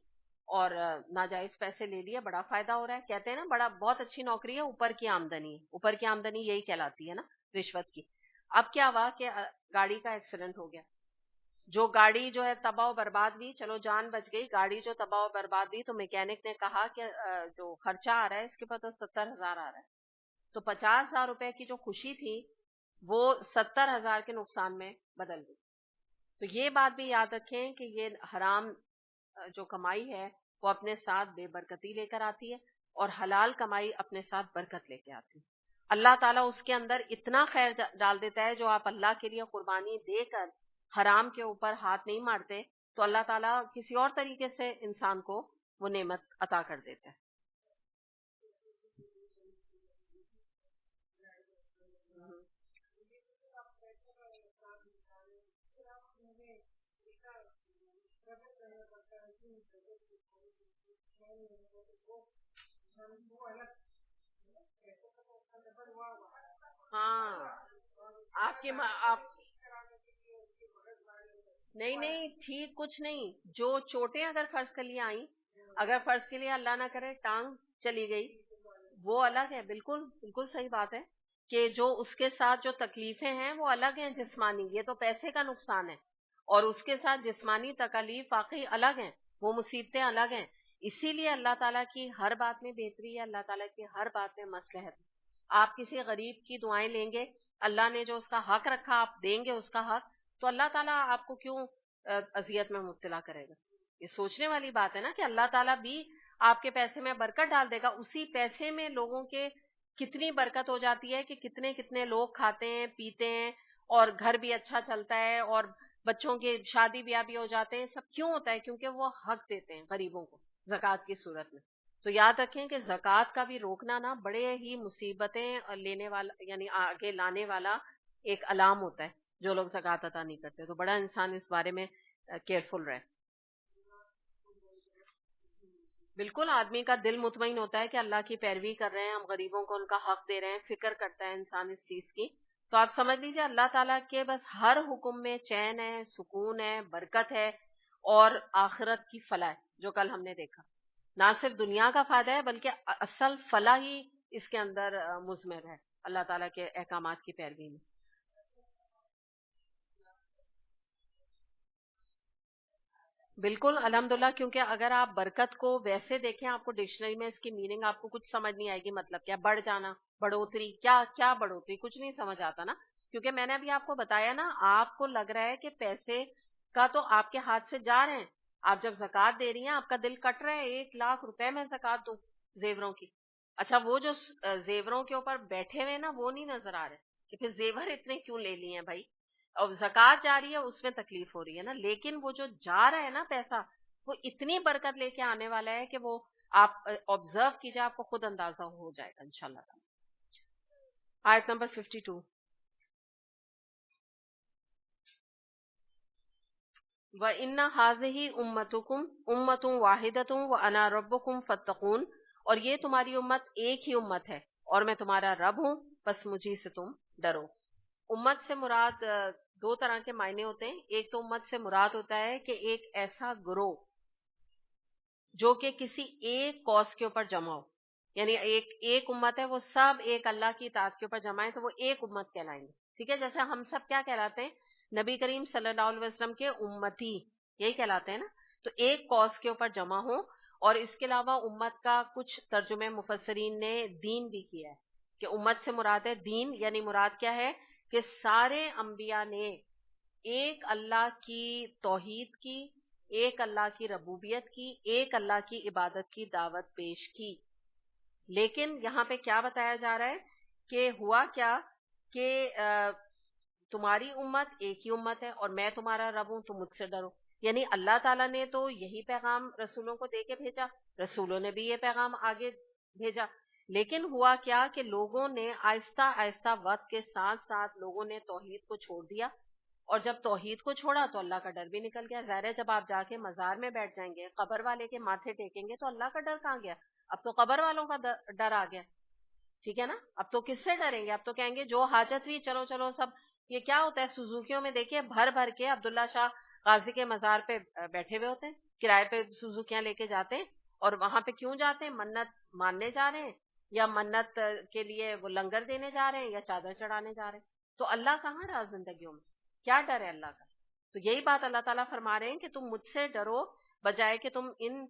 اور ناجائز پیسے لے لیے, بڑا فائدہ ہو رہا ہے. کہتے ہیں نا بہت اچھی نوکری ہے, اوپر کی آمدنی ہے. اوپر کی آمدنی یہی کہلاتی ہے نا رشوت کی. اب کیا ہوا کہ گاڑی کا ایکسیڈنٹ ہو گیا, جو گاڑی جو ہے تباہ و برباد ہوئی, چلو جان بچ گئی, گاڑی جو تباہ و برباد ہوئی تو میکینک نے کہا کہ جو خرچہ آ رہا ہے اس کے پاس تو 70,000 آ رہا ہے. تو 50,000 روپے کی جو خوشی تھی وہ 70,000 کے نقصان میں بدل گئی. تو یہ بات بھی یاد رکھیں کہ یہ حرام جو کمائی ہے وہ اپنے ساتھ بے برکتی لے کر آتی ہے, اور حلال کمائی اپنے ساتھ برکت لے کے آتی ہے. اللہ تعالیٰ اس کے اندر اتنا خیر ڈال دیتا ہے, جو آپ اللہ کے لیے قربانی دے کر حرام کے اوپر ہاتھ نہیں مارتے تو اللہ تعالیٰ کسی اور طریقے سے انسان کو وہ نعمت عطا کر دیتا ہے. ہاں, آپ کی آپ نہیں ٹھیک کچھ نہیں, جو چوٹیں اگر فرض کے لیے آئیں, اگر فرض کے لیے اللہ نہ کرے ٹانگ چلی گئی, وہ الگ ہے. بالکل بالکل صحیح بات ہے کہ جو اس کے ساتھ جو تکلیفیں ہیں وہ الگ ہیں جسمانی, یہ تو پیسے کا نقصان ہے, اور اس کے ساتھ جسمانی تکالیف واقعی الگ ہیں, وہ مصیبتیں الگ ہیں. اسی لیے اللہ تعالیٰ کی ہر بات میں بہتری ہے, اللہ تعالیٰ کی ہر بات میں مصلحت ہے. آپ کسی غریب کی دعائیں لیں گے, اللہ نے جو اس کا حق رکھا آپ دیں گے اس کا حق, تو اللہ تعالیٰ آپ کو کیوں اذیت میں مبتلا کرے گا. یہ سوچنے والی بات ہے نا کہ اللہ تعالیٰ بھی آپ کے پیسے میں برکت ڈال دے گا. اسی پیسے میں لوگوں کے کتنی برکت ہو جاتی ہے کہ کتنے کتنے لوگ کھاتے ہیں پیتے ہیں, اور گھر بھی اچھا چلتا ہے, اور بچوں کے شادی بیاہ بھی ہو جاتے ہیں. سب کیوں ہوتا ہے؟ کیونکہ وہ حق دیتے ہیں غریبوں کو زکوٰۃ کی صورت میں. تو یاد رکھیں کہ زکوٰۃ کا بھی روکنا نا بڑے ہی مصیبتیں لینے والا, یعنی آگے لانے والا ایک علام ہوتا ہے. جو لوگ زکوٰۃ عطا نہیں کرتے, تو بڑا انسان اس بارے میں کیئرفل رہے. بالکل, آدمی کا دل مطمئن ہوتا ہے کہ اللہ کی پیروی کر رہے ہیں, ہم غریبوں کو ان کا حق دے رہے ہیں, فکر کرتا ہے انسان اس چیز کی. تو آپ سمجھ لیجیے اللہ تعالیٰ کے بس ہر حکم میں چین ہے, سکون ہے, برکت ہے, اور آخرت کی فلاح ہے, جو کل ہم نے دیکھا. نہ صرف دنیا کا فائدہ ہے بلکہ اصل فلاح ہی اس کے اندر مضمر ہے اللہ تعالیٰ کے احکامات کی پیروی میں. بالکل الحمدللہ, کیونکہ اگر آپ برکت کو ویسے دیکھیں, آپ کو ڈکشنری میں اس کی میننگ آپ کو کچھ سمجھ نہیں آئے گی. مطلب کیا, بڑھ جانا, بڑھوتری, کیا کیا بڑھوتری, کچھ نہیں سمجھ آتا نا. کیونکہ میں نے ابھی آپ کو بتایا نا, آپ کو لگ رہا ہے کہ پیسے کا تو آپ کے ہاتھ سے جا رہے ہیں, آپ جب زکوٰۃ دے رہی ہیں آپ کا دل کٹ رہا ہے, 1 لاکھ روپے میں زکوٰۃ دو زیوروں کی. اچھا, وہ جو زیوروں کے اوپر بیٹھے ہوئے نا وہ نہیں نظر آ رہے کہ پھر زیور اتنے کیوں لے لیے ہیں بھائی. اور زکوٰۃ جا رہی ہے اس میں تکلیف ہو رہی ہے نا, لیکن وہ جو جا رہا ہے نا پیسہ, وہ اتنی برکت لے کے آنے والا ہے کہ وہ آپ آبزرو کیجیے, آپ کو خود اندازہ ہو جائے گا انشاءاللہ تعالی. آیت نمبر 52. وَإِنَّ هَٰذِهِ أُمَّتُكُمْ أُمَّةٌ وَاحِدَةٌ وَأَنَا رَبُّكُمْ فَاتَّقُونِ, اور یہ تمہاری امت ایک ہی امت ہے اور میں تمہارا رب ہوں, بس مجھے سے تم ڈرو. امت سے مراد دو طرح کے معنی ہوتے ہیں. ایک تو امت سے مراد ہوتا ہے کہ ایک ایسا گروہ جو کہ کسی ایک کاز کے اوپر جمع ہو, یعنی ایک امت ہے, وہ سب ایک اللہ کی اطاعت کے اوپر جمع ہے, تو وہ ایک امت کہلائیں گے. ٹھیک ہے, جیسے ہم سب کیا کہلاتے ہیں, نبی کریم صلی اللہ علیہ وسلم کے امتی, یہی کہلاتے ہیں نا. تو ایک کاز کے اوپر جمع ہو. اور اس کے علاوہ امت کا کچھ ترجمے مفسرین نے دین بھی کیا ہے کہ امت سے مراد ہے دین, یعنی مراد کیا ہے کہ سارے انبیاء نے ایک اللہ کی توحید کی, ایک اللہ کی ربوبیت کی, ایک اللہ کی عبادت کی دعوت پیش کی. لیکن یہاں پہ کیا بتایا جا رہا ہے کہ ہوا کیا کہ تمہاری امت ایک ہی امت ہے اور میں تمہارا رب ہوں, تم مجھ سے ڈرو. یعنی اللہ تعالیٰ نے تو یہی پیغام رسولوں کو دے کے بھیجا, رسولوں نے بھی یہ پیغام آگے بھیجا, لیکن ہوا کیا کہ لوگوں نے آہستہ آہستہ وقت کے ساتھ ساتھ لوگوں نے توحید کو چھوڑ دیا, اور جب توحید کو چھوڑا تو اللہ کا ڈر بھی نکل گیا. ظاہر ہے جب آپ جا کے مزار میں بیٹھ جائیں گے, قبر والے کے ماتھے ٹیکیں گے, تو اللہ کا ڈر کہاں گیا؟ اب تو قبر والوں کا ڈر آ گیا. ٹھیک ہے نا, اب تو کس سے ڈریں گے؟ اب تو کہیں گے جو حاجت ہوئی چلو چلو سب. یہ کیا ہوتا ہے سوزوکیوں میں, دیکھیے بھر بھر کے عبداللہ شاہ غازی کے مزار پہ بیٹھے ہوئے ہوتے ہیں, کرائے پہ سوزوکیاں لے کے جاتے ہیں, اور وہاں پہ کیوں جاتے ہیں؟ منت ماننے جا رہے ہیں, یا منت کے لیے وہ لنگر دینے جا رہے ہیں, یا چادر چڑھانے جا رہے ہیں. تو اللہ کہاں رہا زندگیوں میں؟ کیا ڈر ہے اللہ کا؟ تو یہی بات اللہ تعالیٰ فرما رہے ہیں کہ تم مجھ سے ڈرو, بجائے کہ تم ان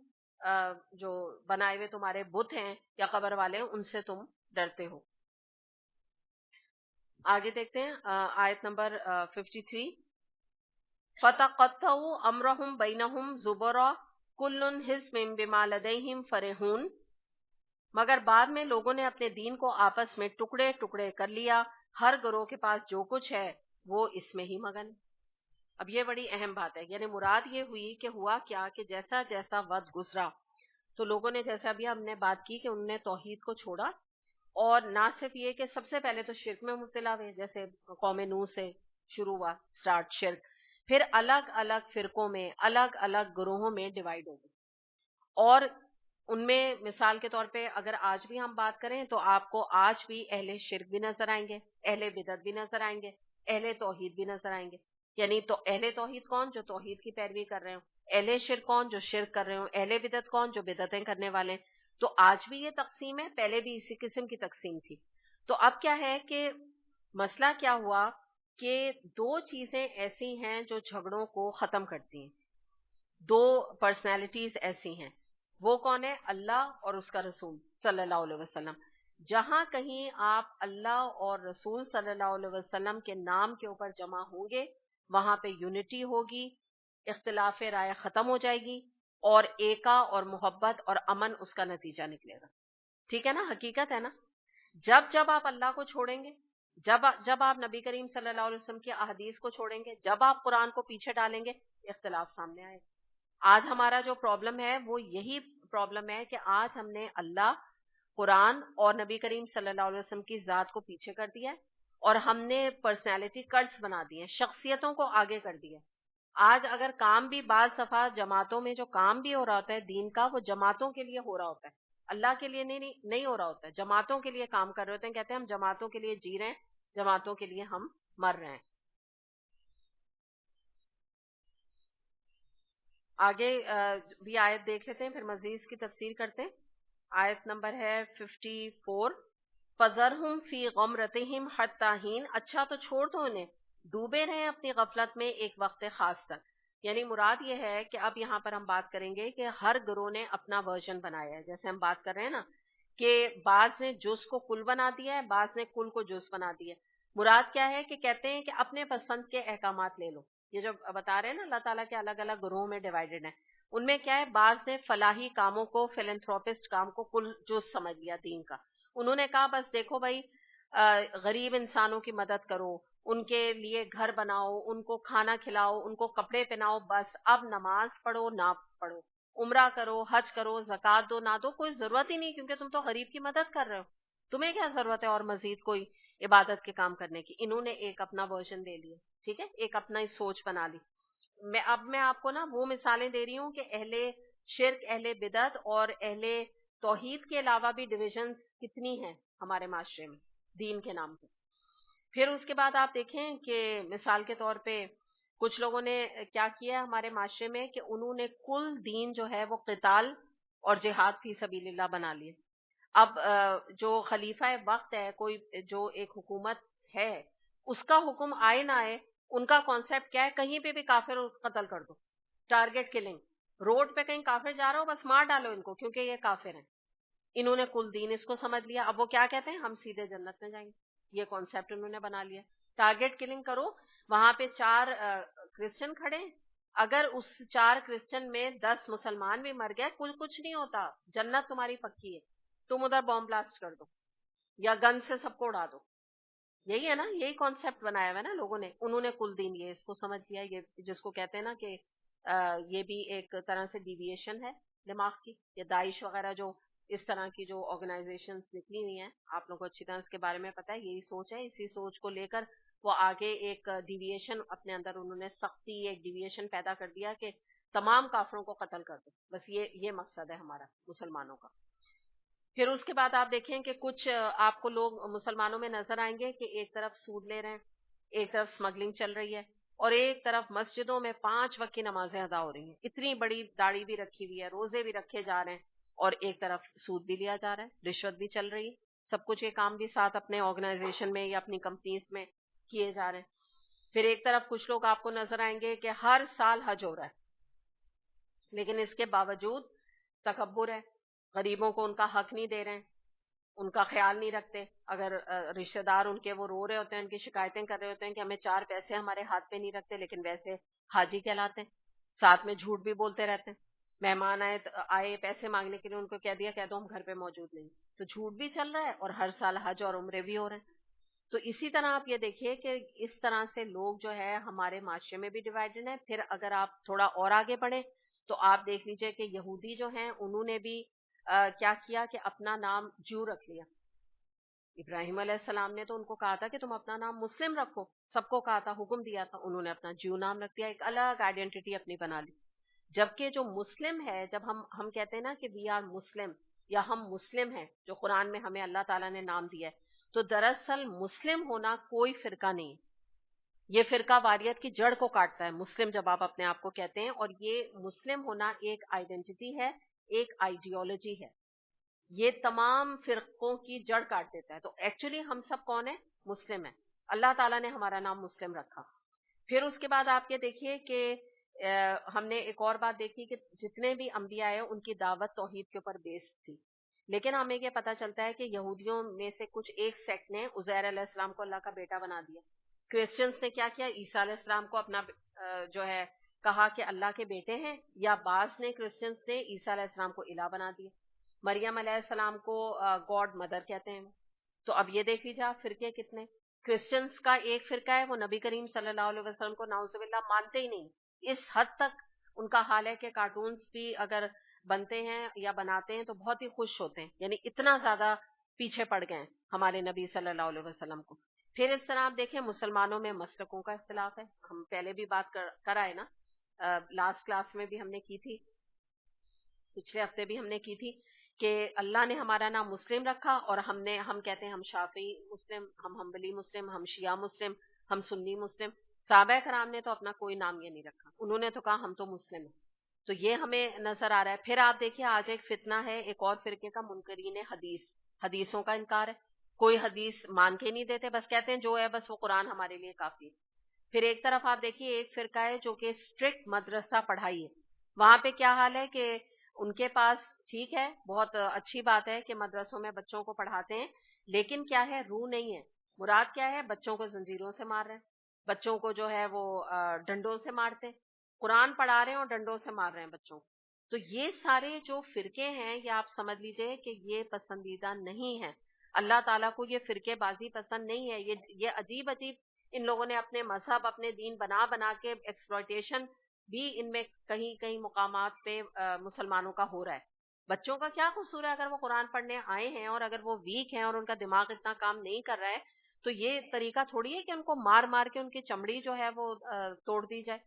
جو بنائے ہوئے تمہارے بت ہیں یا قبر والے ہیں ان سے تم ڈرتے ہو. آگے دیکھتے ہیں آیت نمبر 53. فَتَقَطَّعُوا أَمْرَهُمْ بَيْنَهُمْ زُبُرًا كُلٌّ حِزْبٍ بِمَا لَدَيْهِمْ فَرِحُونَ, مگر بعد میں لوگوں نے اپنے دین کو آپس میں ٹکڑے ٹکڑے کر لیا, ہر گروہ کے پاس جو کچھ ہے وہ اس میں ہی مگن. اب یہ بڑی اہم بات ہے, یعنی مراد یہ ہوئی کہ ہوا کیا کہ جیسا جیسا وقت گزرا تو لوگوں نے, جیسا ابھی ہم نے بات کی کہ انہوں نے توحید کو چھوڑا, اور نہ صرف یہ کہ سب سے پہلے تو شرک میں مبتلا ہوئے, جیسے قوم نوح سے شروع ہوا سٹارٹ شرک, پھر الگ الگ فرقوں میں الگ الگ گروہوں میں ڈیوائیڈ ہو گئے. اور ان میں مثال کے طور پہ اگر آج بھی ہم بات کریں تو آپ کو آج بھی اہل شرک بھی نظر آئیں گے, اہل بدعت بھی نظر آئیں گے, اہل توحید بھی نظر آئیں گے. یعنی تو اہل توحید کون؟ جو توحید کی پیروی کر رہے ہوں. اہل شرک کون؟ جو شرک کر رہے ہوں. اہل بدعت کون؟ جو بدعتیں کرنے والے ہیں. تو آج بھی یہ تقسیم ہے, پہلے بھی اسی قسم کی تقسیم تھی. تو اب کیا ہے کہ مسئلہ کیا ہوا کہ دو چیزیں ایسی ہیں جو جھگڑوں کو ختم کرتی ہیں, دو پرسنالٹیز ایسی ہیں. وہ کون ہے؟ اللہ اور اس کا رسول صلی اللہ علیہ وسلم. جہاں کہیں آپ اللہ اور رسول صلی اللہ علیہ وسلم کے نام کے اوپر جمع ہوں گے وہاں پہ یونٹی ہوگی, اختلاف رائے ختم ہو جائے گی, اور ایکا اور محبت اور امن اس کا نتیجہ نکلے گا. ٹھیک ہے نا, حقیقت ہے نا. جب آپ اللہ کو چھوڑیں گے, جب آپ نبی کریم صلی اللہ علیہ وسلم کی احادیث کو چھوڑیں گے, جب آپ قرآن کو پیچھے ڈالیں گے, اختلاف سامنے آئے. آج ہمارا جو پرابلم ہے وہ یہی پرابلم ہے کہ آج ہم نے اللہ, قرآن اور نبی کریم صلی اللہ علیہ وسلم کی ذات کو پیچھے کر دیا ہے, اور ہم نے پرسنالٹی کلٹس بنا دیے ہیں, شخصیتوں کو آگے کر دیا. آج اگر کام بھی بعض دفعہ جماعتوں میں جو کام بھی ہو رہا ہوتا ہے دین کا, وہ جماعتوں کے لیے ہو رہا ہوتا ہے, اللہ کے لیے نہیں ہو رہا ہوتا ہے. جماعتوں کے لیے کام کر رہے ہوتے ہیں, کہتے ہیں ہم جماعتوں کے لیے جی رہے ہیں, جماعتوں کے لیے ہم مر رہے ہیں. آگے بھی آیت دیکھ لیتے ہیں, پھر مزید کی تفسیر کرتے ہیں. آیت نمبر ہے 54. فَذَرْهُمْ فِي غَمْرَتِهِمْ حَتَّى حِينٍ, اچھا تو چھوڑ دو انہیں, ڈوبے رہیں اپنی غفلت میں ایک وقت خاص تک. یعنی مراد یہ ہے کہ اب یہاں پر ہم بات کریں گے کہ ہر گروہ نے اپنا ورژن بنایا ہے. جیسے ہم بات کر رہے ہیں نا کہ بعض نے جز کو کل بنا دیا ہے, بعض نے کل کو جز بنا دیا ہے. مراد کیا ہے کہ کہتے ہیں کہ اپنے پسند کے احکامات لے لو. یہ جو بتا رہے ہیں نا اللہ تعالیٰ کے الگ الگ گروہوں میں ڈیوائیڈڈ ہیں, ان میں کیا ہے, بعض نے فلاحی کاموں کو, فیلنتھروپسٹ کام کو کل جز سمجھ لیا دین کا. انہوں نے کہا بس دیکھو بھائی, غریب انسانوں کی مدد کرو, ان کے لیے گھر بناؤ, ان کو کھانا کھلاؤ, ان کو کپڑے پہناؤ, بس اب نماز پڑھو نہ پڑھو, عمرہ کرو، حج کرو، زکات دو، نہ دو، کوئی ضرورت ہی نہیں، کیونکہ تم تو غریب کی مدد کر رہے ہو، تمہیں کیا ضرورت ہے اور مزید کوئی عبادت کے کام کرنے کی. انہوں نے ایک اپنا ورژن لے لیا، ٹھیک ہے، ایک اپنا ہی سوچ بنا لی. میں آپ کو نا وہ مثالیں دے رہی ہوں کہ اہل شرک، اہل بدعت اور اہل توحید کے علاوہ بھی ڈویژنز کتنی ہیں ہمارے معاشرے میں دین کے نام پہ. پھر اس کے بعد آپ دیکھیں کہ مثال کے طور پہ کچھ لوگوں نے کیا کیا ہمارے معاشرے میں کہ انہوں نے کل دین جو ہے وہ قتال اور جہاد فی سبیل اللہ بنا لیے. اب جو خلیفہ وقت ہے، کوئی جو ایک حکومت ہے، اس کا حکم آئے نہ آئے، ان کا کانسیپٹ کیا ہے، کہیں پہ بھی کافر قتل کر دو، ٹارگٹ کلنگ. روڈ پہ کہیں کافر جا رہا ہو، بس مار ڈالو ان کو، کیونکہ یہ کافر ہیں. انہوں نے کل دین اس کو سمجھ لیا. اب وہ کیا کہتے ہیں، ہم سیدھے جنت میں جائیں گے. یہ کانسیپٹ انہوں نے بنا لیا. ٹارگٹ کلنگ کرو، وہاں پہ 4 کرسچن کھڑے، اگر اس 4 کرسچن میں 10 مسلمان بھی مر گئے، کچھ نہیں ہوتا، جنت تمہاری پکی ہے. تم ادھر بام بلاسٹ کر دو یا گن سے سب کو اڑا دو. یہی ہے نا، یہی کانسیپٹ بنایا ہوا ہے نا لوگوں نے. انہوں نے کل دین یہ اس کو سمجھ لیا. یہ جس کو کہتے ہیں نا کہ یہ بھی ایک طرح سے ڈیویشن ہے دماغ کی. یہ داعش وغیرہ جو اس طرح کی جو آرگنائزیشنز نکلی ہوئی ہیں، آپ لوگوں کو اچھی طرح اس کے بارے میں پتا ہے. یہی سوچ ہے، اسی سوچ کو لے کر وہ آگے ایک ڈیویشن اپنے اندر انہوں نے سختی ایک ڈیویشن پیدا کر دیا کہ تمام کافروں کو قتل کر دو. بس یہ مقصد ہے ہمارا مسلمانوں کا. پھر اس کے بعد آپ دیکھیں کہ کچھ آپ کو لوگ مسلمانوں میں نظر آئیں گے کہ ایک طرف سود لے رہے ہیں، ایک طرف اسمگلنگ چل رہی ہے، اور ایک طرف مسجدوں میں 5 وقت کی نمازیں ادا ہو رہی ہیں. اتنی بڑی داڑھی بھی رکھی ہوئی ہے، روزے بھی رکھے جا رہے ہیں، اور ایک طرف سود بھی لیا جا رہا ہے، رشوت بھی چل رہی ہے. سب کچھ یہ کام بھی ساتھ اپنے آرگنائزیشن میں یا اپنی کمپنیز میں کیے جا رہے ہیں. پھر ایک طرف کچھ لوگ آپ کو نظر آئیں گے کہ ہر سال حج ہو رہا ہے، لیکن اس کے باوجود تکبر ہے، غریبوں کو ان کا حق نہیں دے رہے ہیں، ان کا خیال نہیں رکھتے. اگر رشتہ دار ان کے وہ رو رہے ہوتے ہیں، ان کی شکایتیں کر رہے ہوتے ہیں کہ ہمیں 4 پیسے ہمارے ہاتھ پہ نہیں رکھتے، لیکن ویسے حاجی کہلاتے ہیں، ساتھ میں جھوٹ بھی بولتے رہتے ہیں. مہمان آئے پیسے مانگنے کے لیے، ان کو کہہ دو ہم گھر پہ موجود نہیں، تو جھوٹ بھی چل رہا ہے اور ہر سال حج اور عمرے بھی ہو رہے ہیں. تو اسی طرح آپ یہ دیکھیے کہ اس طرح سے لوگ جو ہے ہمارے معاشرے میں بھی ڈیوائیڈڈ ہیں. پھر اگر آپ تھوڑا اور آگے بڑھیں تو آپ دیکھ لیجئے کہ یہودی جو ہیں انہوں نے بھی کیا کیا کہ اپنا نام جو رکھ لیا. ابراہیم علیہ السلام نے تو ان کو کہا تھا کہ تم اپنا نام مسلم رکھو، سب کو کہا تھا، حکم دیا تھا، انہوں نے اپنا جو نام رکھ دیا، ایک الگ آئیڈینٹی اپنی بنا لی. جبکہ جو مسلم ہے، جب ہم کہتے ہیں نا کہ وی آر مسلم یا ہم مسلم ہیں، جو قرآن میں ہمیں اللہ تعالیٰ نے نام دیا ہے، تو دراصل مسلم ہونا کوئی فرقہ نہیں ہے. یہ فرقہ واریت کی جڑ کو کاٹتا ہے مسلم جب آپ اپنے آپ کو کہتے ہیں. اور یہ مسلم ہونا ایک آئیڈینٹی ہے، ایک آئیڈیالوجی ہے. یہ تمام فرقوں کی جڑ کاٹ دیتا ہے. تو ایکچولی ہم سب کون ہیں؟ مسلم ہیں. اللہ تعالیٰ نے ہمارا نام مسلم رکھا. پھر اس کے بعد آپ یہ دیکھیے کہ ہم نے ایک اور بات دیکھی کہ جتنے بھی انبیاء ہیں ان کی دعوت توحید کے اوپر بیس تھی. لیکن ہمیں یہ پتہ چلتا ہے کہ یہودیوں میں سے کچھ ایک سیکٹ نے عزیر علیہ السلام کو اللہ کا بیٹا بنا دیا. کرسچنس نے کیا کیا؟ عیسیٰ علیہ السلام کو اپنا جو ہے کہا کہ اللہ کے بیٹے ہیں، یا بعض نے کرسچنس نے عیسیٰ علیہ السلام کو الہ بنا دیا. مریم علیہ السلام کو گاڈ مدر کہتے ہیں. تو اب یہ دیکھ لیجیے آپ فرقے کتنے. کرسچنس کا ایک فرقہ ہے وہ نبی کریم صلی اللہ علیہ وسلم کو نعوذ باللہ مانتے ہی نہیں. اس حد تک ان کا حال ہے کہ کارٹونز بھی اگر بنتے ہیں یا بناتے ہیں تو بہت ہی خوش ہوتے ہیں، یعنی اتنا زیادہ پیچھے پڑ گئے ہیں ہمارے نبی صلی اللہ علیہ وسلم کو. پھر اس طرح آپ دیکھیں مسلمانوں میں مسلکوں کا اختلاف ہے. ہم پہلے بھی بات کر آئے نا، لاسٹ کلاس میں بھی ہم نے کی تھی، پچھلے ہفتے بھی ہم نے کی تھی کہ اللہ نے ہمارا نام مسلم رکھا، اور ہم کہتے ہیں ہم شافعی مسلم، ہم حنبلی مسلم، ہم شیعہ مسلم، ہم سنی مسلم. صحابہ کرام نے تو اپنا کوئی نام یہ نہیں رکھا، انہوں نے تو کہا ہم تو مسلم ہیں. تو یہ ہمیں نظر آ رہا ہے. پھر آپ دیکھیے آج ایک فتنہ ہے ایک اور فرقے کا، منکرین حدیثوں کا انکار ہے. کوئی حدیث مان کے نہیں دیتے، بس کہتے ہیں جو ہے بس وہ قرآن ہمارے لیے کافی ہے. پھر ایک طرف آپ دیکھیے ایک فرقہ ہے جو کہ اسٹرکٹ مدرسہ پڑھائی ہے. وہاں پہ کیا حال ہے کہ ان کے پاس ٹھیک ہے، بہت اچھی بات ہے کہ مدرسوں میں بچوں کو پڑھاتے ہیں، لیکن کیا ہے، روح نہیں ہے. مراد کیا ہے؟ بچوں کو زنجیروں سے مار رہے ہیں، بچوں کو جو ہے وہ ڈنڈوں سے مارتے ہیں. قرآن پڑھا رہے ہیں اور ڈنڈوں سے مار رہے ہیں بچوں کو. تو یہ سارے جو فرقے ہیں یہ آپ سمجھ لیجئے کہ یہ پسندیدہ نہیں ہے. اللہ تعالیٰ کو یہ فرقے بازی پسند نہیں ہے. یہ عجیب ان لوگوں نے اپنے مذہب اپنے دین بنا کے ایکسپلائٹیشن بھی ان میں کہیں کہیں مقامات پہ مسلمانوں کا ہو رہا ہے. بچوں کا کیا قصور ہے اگر وہ قرآن پڑھنے آئے ہیں اور اگر وہ ویک ہیں اور ان کا دماغ اتنا کام نہیں کر رہا ہے تو یہ طریقہ تھوڑی ہے کہ ان کو مار مار کے ان کی چمڑی جو ہے وہ توڑ دی جائے,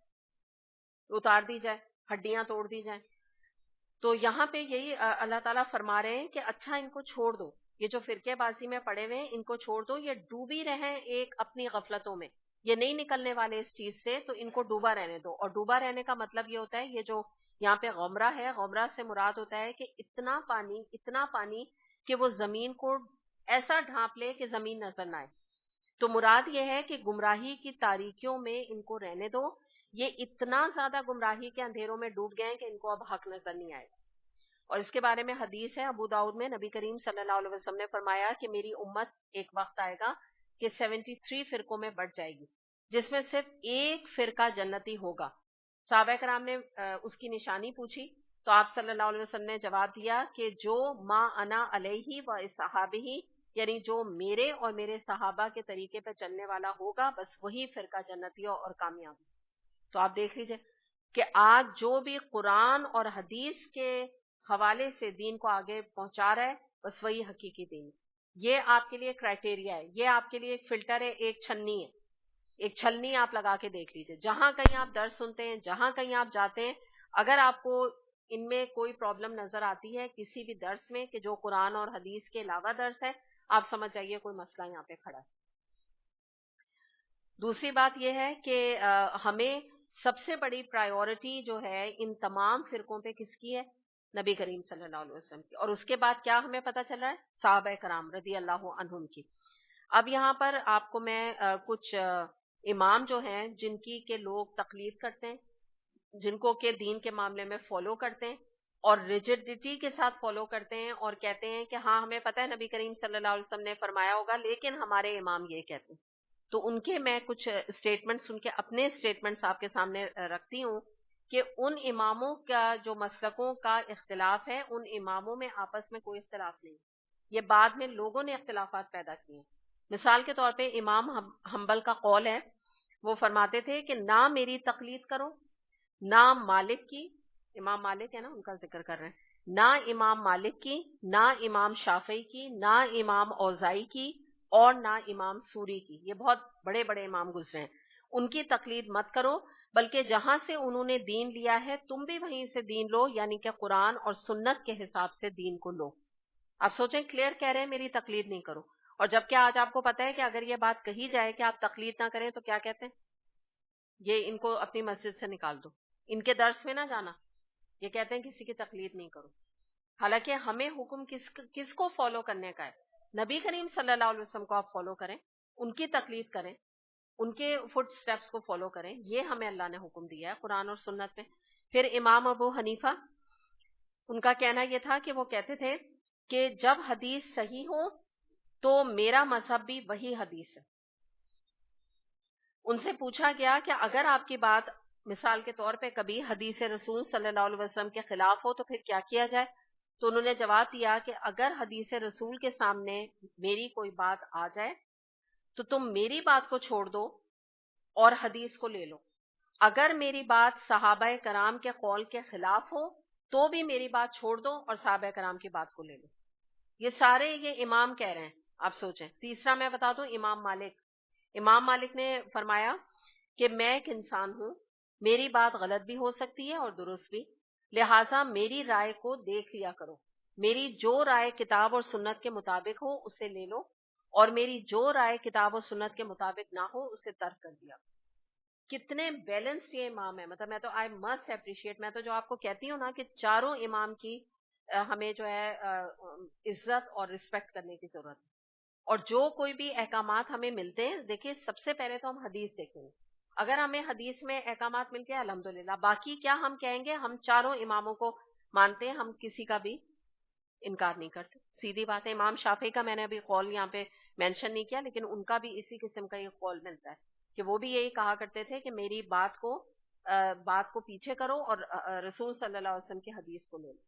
اتار دی جائے, ہڈیاں توڑ دی جائیں. تو یہاں پہ یہی اللہ تعالیٰ فرما رہے ہیں کہ اچھا ان کو چھوڑ دو, یہ جو فرقے بازی میں پڑے ہوئے ہیں ان کو چھوڑ دو, یہ ڈوبی رہیں ایک اپنی غفلتوں میں, یہ نہیں نکلنے والے اس چیز سے, تو ان کو ڈوبا رہنے دو. اور ڈوبا رہنے کا مطلب یہ ہوتا ہے, یہ جو یہاں پہ غمرہ ہے, غمرہ سے مراد ہوتا ہے کہ اتنا پانی کہ وہ زمین کو ایسا ڈھانپ لے کہ زمین نظر نہ آئے. تو مراد یہ ہے کہ گمراہی کی تاریکیوں میں ان کو رہنے دو, یہ اتنا زیادہ گمراہی کے اندھیروں میں ڈوب گئے ہیں کہ ان کو اب حق نظر نہیں آئے. اور اس کے بارے میں حدیث ہے ابو داؤد میں, نبی کریم صلی اللہ علیہ وسلم نے فرمایا کہ میری امت ایک وقت آئے گا کہ 73 فرقوں میں بٹ جائے گی, جس میں صرف ایک فرقہ جنتی ہوگا. صحابہ کرام نے اس کی نشانی پوچھی تو آپ صلی اللہ علیہ وسلم نے جواب دیا کہ جو ما انا علیہ و اصحابہ, یعنی جو میرے اور میرے صحابہ کے طریقے پہ چلنے والا ہوگا, بس وہی فرقہ جنتی اور کامیاب. تو آپ دیکھ لیجئے کہ آج جو بھی قرآن اور حدیث کے حوالے سے دین کو آگے پہنچا رہا ہے, بس وہی حقیقی دین. یہ آپ کے لیے کرائٹیریا ہے, یہ آپ کے لیے ایک فلٹر ہے, ایک چھلنی ہے, ایک چھلنی آپ لگا کے دیکھ لیجئے. جہاں کہیں آپ درس سنتے ہیں, جہاں کہیں آپ جاتے ہیں, اگر آپ کو ان میں کوئی پرابلم نظر آتی ہے کسی بھی درس میں کہ جو قرآن اور حدیث کے علاوہ درس ہے, آپ سمجھ جائیے کوئی مسئلہ یہاں پہ کھڑا ہے. دوسری بات یہ ہے کہ ہمیں سب سے بڑی پرائیورٹی جو ہے ان تمام فرقوں پہ کس کی ہے؟ نبی کریم صلی اللہ علیہ وسلم کی. اور اس کے بعد کیا ہمیں پتہ چل رہا ہے؟ صحابہ کرام رضی اللہ عنہم کی. اب یہاں پر آپ کو میں کچھ امام جو ہیں جن کی کہ لوگ تقلید کرتے ہیں, جن کو کہ دین کے معاملے میں فالو کرتے ہیں اور ریجڈیٹی کے ساتھ فالو کرتے ہیں اور کہتے ہیں کہ ہاں ہمیں پتہ ہے نبی کریم صلی اللہ علیہ وسلم نے فرمایا ہوگا لیکن ہمارے امام یہ کہتے ہیں. تو ان کے میں کچھ اسٹیٹمنٹس, ان کے اپنے اسٹیٹمنٹس آپ کے سامنے رکھتی ہوں کہ ان اماموں کا جو مسلکوں کا اختلاف ہے, ان اماموں میں آپس میں کوئی اختلاف نہیں, یہ بعد میں لوگوں نے اختلافات پیدا کیے ہیں. مثال کے طور پہ امام حنبل کا قول ہے, وہ فرماتے تھے کہ نہ میری تقلید کرو, نہ مالک کی, امام مالک ہے نا ان کا ذکر کر رہے ہیں, نہ امام مالک کی, نہ امام شافعی کی, نہ امام اوزائی کی, اور نہ امام سوری کی. یہ بہت بڑے بڑے امام گزرے ہیں, ان کی تقلید مت کرو, بلکہ جہاں سے انہوں نے دین لیا ہے تم بھی وہیں سے دین لو, یعنی کہ قرآن اور سنت کے حساب سے دین کو لو. آپ سوچیں, کلیئر کہہ رہے ہیں میری تقلید نہیں کرو, اور جبکہ آج آپ کو پتا ہے کہ اگر یہ بات کہی جائے کہ آپ تقلید نہ کریں تو کیا کہتے ہیں؟ یہ ان کو اپنی مسجد سے نکال دو, ان کے درس میں نہ جانا. یہ کہتے ہیں کسی کی تقلید نہیں کرو. حالانکہ ہمیں حکم کس کو فالو کرنے کا ہے؟ نبی کریم صلی اللہ علیہ وسلم کو آپ فالو کریں, ان کی تقلید کریں, ان کے فٹ سٹیپس کو فالو کریں, یہ ہمیں اللہ نے حکم دیا ہے قرآن اور سنت میں. پھر امام ابو حنیفہ, ان کا کہنا یہ تھا کہ وہ کہتے تھے کہ جب حدیث صحیح ہو تو میرا مذہب بھی وہی حدیث ہے. ان سے پوچھا گیا کہ اگر آپ کی بات مثال کے طور پہ کبھی حدیث رسول صلی اللہ علیہ وسلم کے خلاف ہو تو پھر کیا کیا جائے؟ تو انہوں نے جواب دیا کہ اگر حدیث رسول کے سامنے میری کوئی بات آ جائے تو تم میری بات کو چھوڑ دو اور حدیث کو لے لو. اگر میری بات صحابہ کرام کے قول کے خلاف ہو تو بھی میری بات چھوڑ دو اور صحابہ کرام کی بات کو لے لو. یہ سارے یہ امام کہہ رہے ہیں, آپ سوچیں. تیسرا میں بتا دوں, امام مالک. امام مالک نے فرمایا کہ میں ایک انسان ہوں, میری بات غلط بھی ہو سکتی ہے اور درست بھی, لہٰذا میری رائے کو دیکھ لیا کرو. میری جو رائے کتاب اور سنت کے مطابق ہو اسے لے لو, اور میری جو رائے کتاب اور سنت کے مطابق نہ ہو اسے ترک کر دیا. کتنے بیلنس یہ امام ہے, مطلب میں تو آئی مسٹ اپریشیٹ, میں تو جو آپ کو کہتی ہوں نا کہ چاروں امام کی ہمیں جو ہے عزت اور رسپیکٹ کرنے کی ضرورت ہے. اور جو کوئی بھی احکامات ہمیں ملتے ہیں, دیکھیے سب سے پہلے تو ہم حدیث دیکھیں گے. اگر ہمیں حدیث میں احکامات مل گئے الحمدللہ, باقی کیا ہم کہیں گے؟ ہم چاروں اماموں کو مانتے ہیں, ہم کسی کا بھی انکار نہیں کرتے. سیدھی بات ہے. امام شافعی کا میں نے ابھی قول یہاں پہ مینشن نہیں کیا, لیکن ان کا بھی اسی قسم کا یہ قول ملتا ہے کہ وہ بھی یہی کہا کرتے تھے کہ میری بات کو پیچھے کرو اور رسول صلی اللہ علیہ وسلم کی حدیث کو لے لو.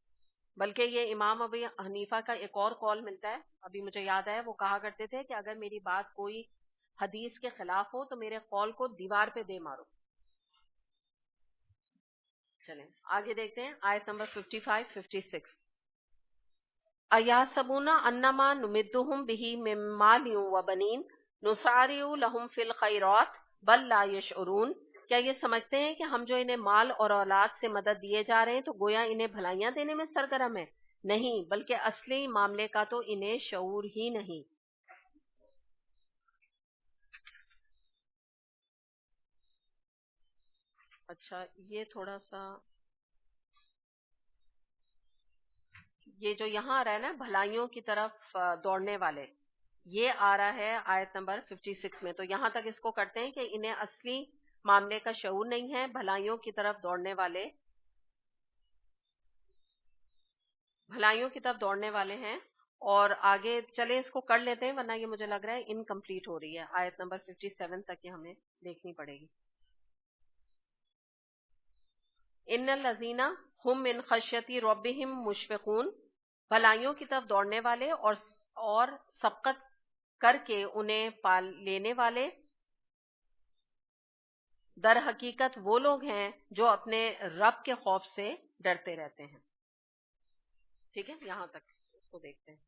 بلکہ یہ امام ابو حنیفہ کا ایک اور قول ملتا ہے, ابھی مجھے یاد ہے, وہ کہا کرتے تھے کہ اگر میری بات کوئی حدیث کے خلاف ہو تو میرے قول کو دیوار پہ دے مارو. چلیں آگے دیکھتے ہیں آیت نمبر 55 56. ایحسبون انما نمدہم بہ من مال و بنین نسارع لہم فی الخیرات بل لا یشعرون. کیا یہ سمجھتے ہیں کہ ہم جو انہیں مال اور اولاد سے مدد دیے جا رہے ہیں تو گویا انہیں بھلائیاں دینے میں سرگرم ہے؟ نہیں، بلکہ اصلی معاملے کا تو انہیں شعور ہی نہیں. اچھا یہ تھوڑا سا یہ جو یہاں آ رہا ہے نا بھلائیوں کی طرف دوڑنے والے، یہ آ رہا ہے آیت نمبر 56 میں. تو یہاں تک اس کو کرتے ہیں کہ انہیں اصلی معاملے کا شعور نہیں ہے، بھلائیوں کی طرف دوڑنے والے، بھلائیوں کی طرف دوڑنے والے ہیں. اور آگے چلے اس کو کر لیتے ہیں ورنہ یہ مجھے لگ رہا ہے انکمپلیٹ ہو رہی ہے. آیت نمبر 57 تک یہ ہمیں دیکھنی پڑے گی. ان الذین ہم من خشیۃ ربہم مشفقون، بھلائیوں کی طرف دوڑنے والے اور سبقت کر کے انہیں پال لینے والے در حقیقت وہ لوگ ہیں جو اپنے رب کے خوف سے ڈرتے رہتے ہیں. ٹھیک ہے، یہاں تک اس کو دیکھتے ہیں.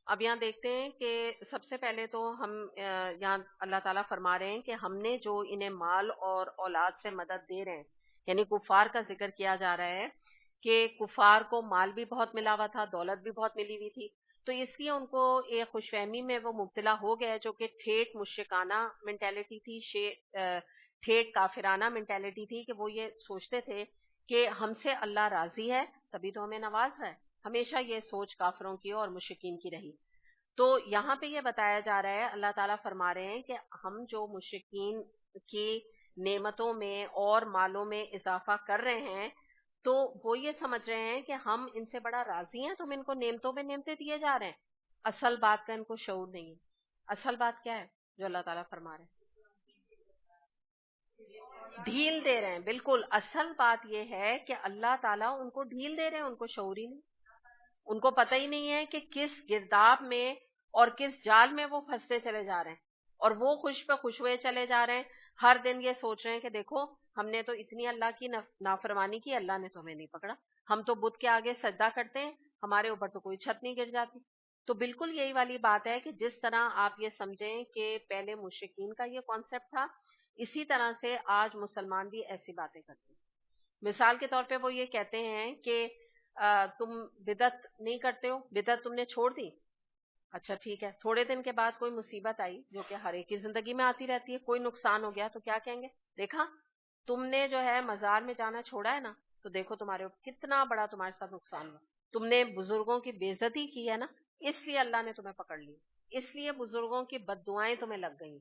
اب یہاں دیکھتے ہیں کہ سب سے پہلے تو ہم یہاں اللہ تعالیٰ فرما رہے ہیں کہ ہم نے جو انہیں مال اور اولاد سے مدد دے رہے ہیں، یعنی کفار کا ذکر کیا جا رہا ہے کہ کفار کو مال بھی بہت ملا ہوا تھا، دولت بھی بہت ملی ہوئی تھی، تو اس لیے ان کو ایک خوش فہمی میں وہ مبتلا ہو گئے جو کہ ٹھیٹ مشرکانہ مینٹیلٹی تھی، ٹھیٹ کافرانہ مینٹیلٹی تھی، کہ وہ یہ سوچتے تھے کہ ہم سے اللہ راضی ہے تبھی تو ہمیں نواز رہا ہے. ہمیشہ یہ سوچ کافروں کی اور مشرکین کی رہی. تو یہاں پہ یہ بتایا جا رہا ہے، اللہ تعالیٰ فرما رہے ہیں کہ ہم جو مشرکین کی نعمتوں میں اور مالوں میں اضافہ کر رہے ہیں تو وہ یہ سمجھ رہے ہیں کہ ہم ان سے بڑا راضی ہیں، تم ان کو نعمتوں پہ نعمتیں دیے جا رہے ہیں. اصل بات کا ان کو شعور نہیں ہے. اصل بات کیا ہے جو اللہ تعالیٰ فرما رہے ہیں؟ ڈھیل دے رہے ہیں. بالکل اصل بات یہ ہے کہ اللہ تعالیٰ ان کو ڈھیل دے رہے ہیں، ان کو شعور ہی نہیں. ان کو پتہ ہی نہیں ہے کہ کس گرداب میں اور کس جال میں وہ پھنستے چلے جا رہے ہیں، اور وہ خوش پہ خوش ہوئے چلے جا رہے ہیں. ہر دن یہ سوچ رہے ہیں کہ دیکھو ہم نے تو اتنی اللہ کی نافرمانی کی، اللہ نے تو ہمیں نہیں پکڑا. ہم تو بت کے آگے سجدہ کرتے ہیں، ہمارے اوپر تو کوئی چھت نہیں گر جاتی. تو بالکل یہی والی بات ہے کہ جس طرح آپ یہ سمجھیں کہ پہلے مشرکین کا یہ کانسیپٹ تھا، اسی طرح سے آج مسلمان بھی ایسی باتیں کرتے ہیں. مثال کے طور پہ وہ یہ کہتے ہیں کہ تم بدعت نہیں کرتے ہو، بدعت تم نے چھوڑ دی. اچھا ٹھیک ہے، تھوڑے دن کے بعد کوئی مصیبت آئی جو کہ ہر ایک کی زندگی میں آتی رہتی ہے، کوئی نقصان ہو گیا تو کیا کہیں گے؟ دیکھا تم نے جو ہے مزار میں جانا چھوڑا ہے نا، تو دیکھو تمہارے کتنا بڑا تمہارے ساتھ نقصان ہوا. تم نے بزرگوں کی بے عزتی کی ہے نا، اس لیے اللہ نے تمہیں پکڑ لی، اس لیے بزرگوں کی بد دعائیں تمہیں لگ گئیں.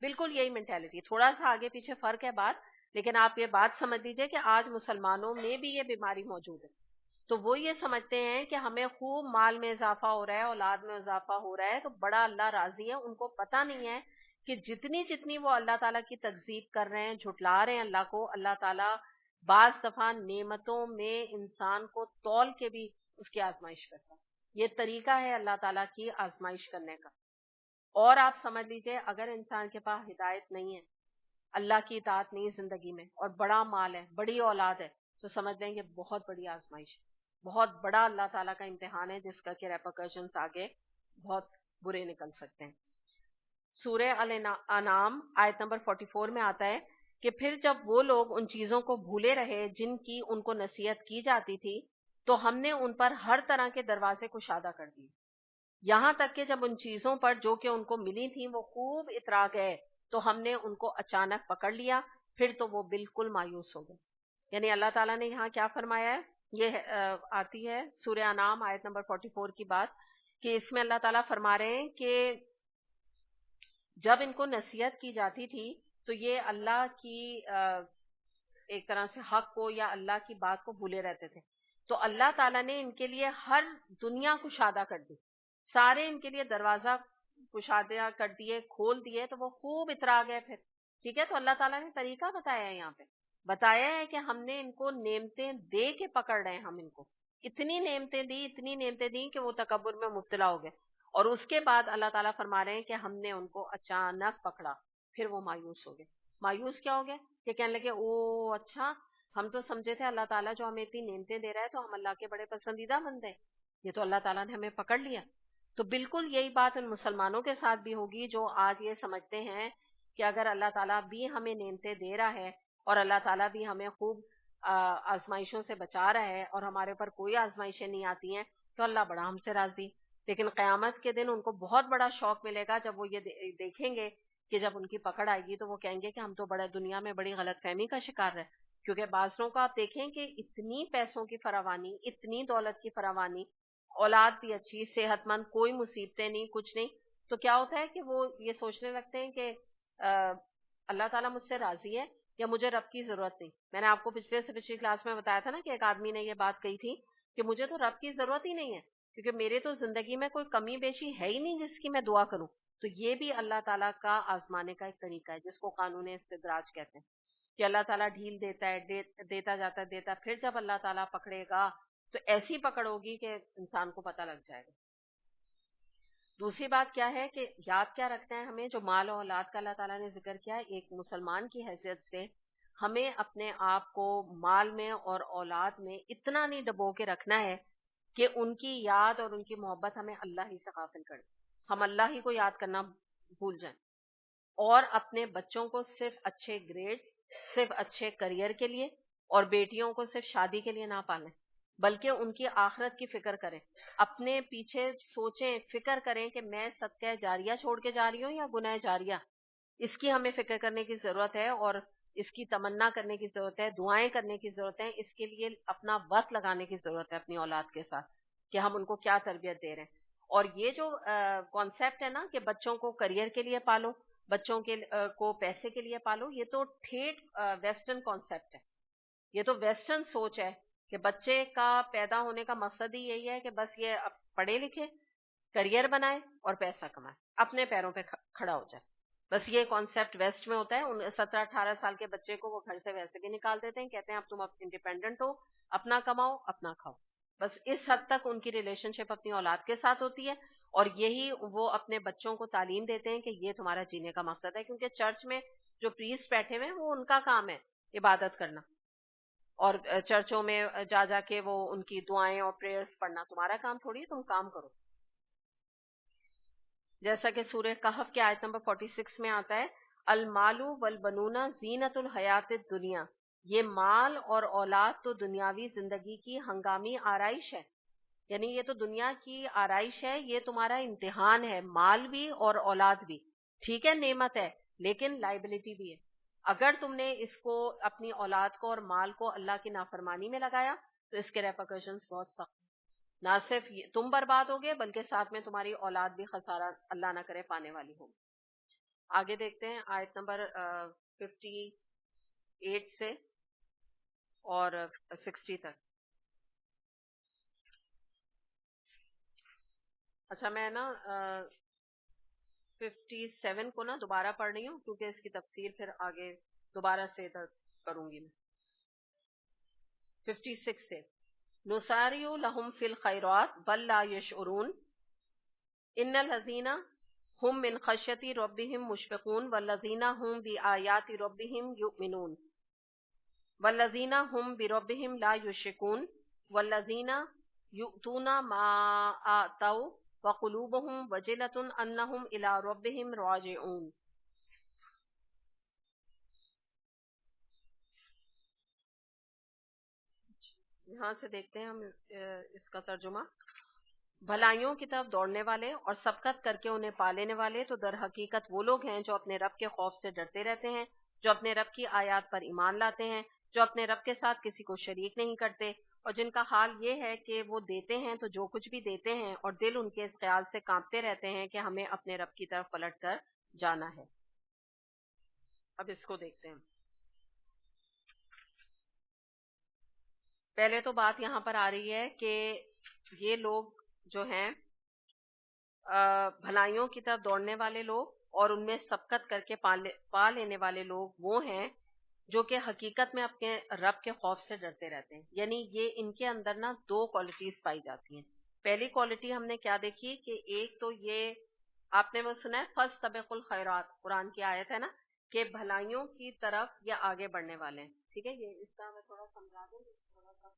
بالکل یہی مینٹیلٹی. تھوڑا سا آگے پیچھے فرق ہے بات، لیکن آپ یہ بات سمجھ لیجیے کہ آج مسلمانوں میں بھی یہ بیماری موجود ہے. تو وہ یہ سمجھتے ہیں کہ ہمیں خوب مال میں اضافہ ہو رہا ہے، اولاد میں اضافہ ہو رہا ہے تو بڑا اللہ راضی ہے. ان کو پتہ نہیں ہے کہ جتنی وہ اللہ تعالیٰ کی تکذیب کر رہے ہیں، جھٹلا رہے ہیں اللہ کو، اللہ تعالیٰ بعض دفعہ نعمتوں میں انسان کو تول کے بھی اس کی آزمائش کرتا ہے. یہ طریقہ ہے اللہ تعالیٰ کی آزمائش کرنے کا. اور آپ سمجھ لیجئے اگر انسان کے پاس ہدایت نہیں ہے، اللہ کی اطاعت نہیں زندگی میں، اور بڑا مال ہے، بڑی اولاد ہے، تو سمجھ لیں یہ بہت بڑی آزمائش ہے، بہت بڑا اللہ تعالیٰ کا امتحان ہے جس کا کہ ریپرکشنز آگے بہت برے نکل سکتے ہیں. سورہ الانعام آیت نمبر 44 میں آتا ہے کہ پھر جب وہ لوگ ان چیزوں کو بھولے رہے جن کی ان کو نصیحت کی جاتی تھی تو ہم نے ان پر ہر طرح کے دروازے کشادہ کر دیے، یہاں تک کہ جب ان چیزوں پر جو کہ ان کو ملی تھیں وہ خوب اترا گئے تو ہم نے ان کو اچانک پکڑ لیا، پھر تو وہ بالکل مایوس ہو گئے. یعنی اللہ تعالیٰ نے یہاں کیا فرمایا ہے؟ یہ آتی ہے سورہ انعام آیت نمبر 44 کی بات، کہ اس میں اللہ تعالیٰ فرما رہے ہیں کہ جب ان کو نصیحت کی جاتی تھی تو یہ اللہ کی ایک طرح سے حق کو یا اللہ کی بات کو بھولے رہتے تھے. تو اللہ تعالیٰ نے ان کے لیے ہر دنیا کشادہ کر دی، سارے ان کے لیے دروازہ کشادہ کر دیے، کھول دیے، تو وہ خوب اترا گئے پھر. ٹھیک ہے، تو اللہ تعالیٰ نے طریقہ بتایا ہے، یہاں پہ بتایا ہے کہ ہم نے ان کو نعمتیں دے کے پکڑ رہے ہیں. ہم ان کو اتنی نعمتیں دی کہ وہ تکبر میں مبتلا ہو گئے، اور اس کے بعد اللہ تعالیٰ فرما رہے ہیں کہ ہم نے ان کو اچانک پکڑا، پھر وہ مایوس ہو گئے. مایوس کیا ہو گئے کہ کہنے لگے او اچھا ہم تو سمجھے تھے اللہ تعالیٰ جو ہمیں اتنی نعمتیں دے رہا ہے تو ہم اللہ کے بڑے پسندیدہ بندے ہیں، یہ تو اللہ تعالیٰ نے ہمیں پکڑ لیا۔ تو بالکل یہی بات ان مسلمانوں کے ساتھ بھی ہوگی جو آج یہ سمجھتے ہیں کہ اگر اللہ تعالیٰ بھی ہمیں نعمتیں دے رہا ہے اور اللہ تعالیٰ بھی ہمیں خوب آزمائشوں سے بچا رہا ہے اور ہمارے اوپر کوئی آزمائشیں نہیں آتی ہیں تو اللہ بڑا ہم سے راضی۔ لیکن قیامت کے دن ان کو بہت بڑا شوق ملے گا جب وہ یہ دیکھیں گے کہ جب ان کی پکڑ آئے گی تو وہ کہیں گے کہ ہم تو بڑے دنیا میں بڑی غلط فہمی کا شکار رہے، کیونکہ بعض لوگوں کو آپ دیکھیں کہ اتنی پیسوں کی فراوانی، اتنی دولت کی فراوانی، اولاد بھی اچھی، صحت مند، کوئی مصیبتیں نہیں، کچھ نہیں، تو کیا ہوتا ہے کہ وہ یہ سوچنے لگتے ہیں کہ اللہ تعالیٰ مجھ سے راضی ہے یا مجھے رب کی ضرورت نہیں۔ میں نے آپ کو پچھلی کلاس میں بتایا تھا نا کہ ایک آدمی نے یہ بات کہی تھی کہ مجھے تو رب کی ضرورت ہی نہیں ہے، کیونکہ میرے تو زندگی میں کوئی کمی بیشی ہے ہی نہیں جس کی میں دعا کروں۔ تو یہ بھی اللہ تعالیٰ کا آزمانے کا ایک طریقہ ہے جس کو قانون استدراج کہتے ہیں، کہ اللہ تعالیٰ ڈھیل دیتا ہے، دیتا جاتا دیتا، پھر جب اللہ تعالیٰ پکڑے گا تو ایسی پکڑ ہوگی کہ انسان کو پتہ لگ جائے گا۔ دوسری بات کیا ہے کہ یاد کیا رکھنا ہے ہمیں، جو مال و اولاد کا اللہ تعالیٰ نے ذکر کیا ہے، ایک مسلمان کی حیثیت سے ہمیں اپنے آپ کو مال میں اور اولاد میں اتنا نہیں ڈبو کے رکھنا ہے کہ ان کی یاد اور ان کی محبت ہمیں اللہ ہی سے غافل کر دے، ہم اللہ ہی کو یاد کرنا بھول جائیں، اور اپنے بچوں کو صرف اچھے گریڈ، صرف اچھے کریئر کے لیے، اور بیٹیوں کو صرف شادی کے لیے نہ پالیں، بلکہ ان کی آخرت کی فکر کریں، اپنے پیچھے سوچیں، فکر کریں کہ میں صدقہ جاریہ چھوڑ کے جا رہی ہوں یا گناہ جاریہ، اس کی ہمیں فکر کرنے کی ضرورت ہے، اور اس کی تمنا کرنے کی ضرورت ہے، دعائیں کرنے کی ضرورت ہے، اس کے لیے اپنا وقت لگانے کی ضرورت ہے اپنی اولاد کے ساتھ کہ ہم ان کو کیا تربیت دے رہے ہیں۔ اور یہ جو کانسیپٹ ہے نا کہ بچوں کو کریئر کے لیے پالو، بچوں کو پیسے کے لیے پالو، یہ تو ٹھیٹ ویسٹرن کانسیپٹ ہے، یہ تو ویسٹرن سوچ ہے کہ بچے کا پیدا ہونے کا مقصد ہی یہی ہے کہ بس یہ پڑھے لکھے، کریئر بنائے اور پیسہ کمائے، اپنے پیروں پہ کھڑا ہو جائے، بس یہ کانسیپٹ ویسٹ میں ہوتا ہے۔ 17-18 سال کے بچے کو وہ گھر سے ویسے بھی نکال دیتے ہیں، کہتے ہیں اب تم انڈیپینڈنٹ ہو، اپنا کماؤ، اپنا کھاؤ، بس اس حد تک ان کی ریلیشن شپ اپنی اولاد کے ساتھ ہوتی ہے، اور یہی وہ اپنے بچوں کو تعلیم دیتے ہیں کہ یہ تمہارا جینے کا مقصد ہے، کیونکہ چرچ میں جو پریسٹ بیٹھے ہوئے ہیں وہ ان کا کام ہے عبادت کرنا، اور چرچوں میں جا جا کے وہ ان کی دعائیں اور پریئرز پڑھنا، تمہارا کام تھوڑی، تم کام کرو۔ جیسا کہ سورہ کہف کے آیت نمبر 46 میں آتا ہے، المال والبنون زینت الحیات الدنیا، یہ مال اور اولاد تو دنیاوی زندگی کی ہنگامی آرائش ہے، یعنی یہ تو دنیا کی آرائش ہے، یہ تمہارا امتحان ہے، مال بھی اور اولاد بھی، ٹھیک ہے نعمت ہے لیکن لائبلٹی بھی ہے، اگر تم نے اس کو، اپنی اولاد کو اور مال کو اللہ کی نافرمانی میں لگایا تو اس کے ریپرکشنز بہت سخت، نہ صرف تم برباد ہوگے بلکہ ساتھ میں تمہاری اولاد بھی خسارہ اللہ نہ کرے پانے والی ہوگی۔ آگے دیکھتے ہیں آیت نمبر 58 سے اور 60 تک۔ اچھا میں نا 57 کو نا دوبارہ پڑھ رہی ہوں کیونکہ اس کی تفسیر پھر آگے دوبارہ سے کروں گی میں۔ 56 سے، نساریع لہم فی الخیرات بل لا یشعرون ان الذین ہم من خشیۃ ربہم مشفقون والذین ہم بآیات ربہم یؤمنون والذین ہم بربہم لا یشرکون والذین یؤتون ما آتوا وقلوبہم وجلۃ انہم الی ربہم راجعون۔ یہاں سے دیکھتے ہیں ہم اس کا ترجمہ۔ بھلائیوں کی طرف دوڑنے والے اور سبقت کر کے انہیں پا لینے والے تو در حقیقت وہ لوگ ہیں جو اپنے رب کے خوف سے ڈرتے رہتے ہیں، جو اپنے رب کی آیات پر ایمان لاتے ہیں، جو اپنے رب کے ساتھ کسی کو شریک نہیں کرتے، اور جن کا حال یہ ہے کہ وہ دیتے ہیں تو جو کچھ بھی دیتے ہیں اور دل ان کے اس خیال سے کانپتے رہتے ہیں کہ ہمیں اپنے رب کی طرف پلٹ کر جانا ہے۔ اب اس کو دیکھتے ہیں۔ پہلے تو بات یہاں پر آ رہی ہے کہ یہ لوگ جو ہیں بھلائیوں کی طرف دوڑنے والے لوگ اور ان میں سبقت کر کے پا لینے والے لوگ وہ ہیں جو کہ حقیقت میں اپنے رب کے خوف سے ڈرتے رہتے ہیں، یعنی یہ ان کے اندر نا دو کوالٹیز پائی جاتی ہیں۔ پہلی کوالٹی ہم نے کیا دیکھی کہ ایک تو یہ آپ نے وہ سنا ہے فاستبقوا الخیرات، قرآن کی آیت ہے نا کہ بھلائیوں کی طرف یہ آگے بڑھنے والے ہیں، ٹھیک ہے, یہ اس کا میں تھوڑا سمجھا دوں تھوڑا سا.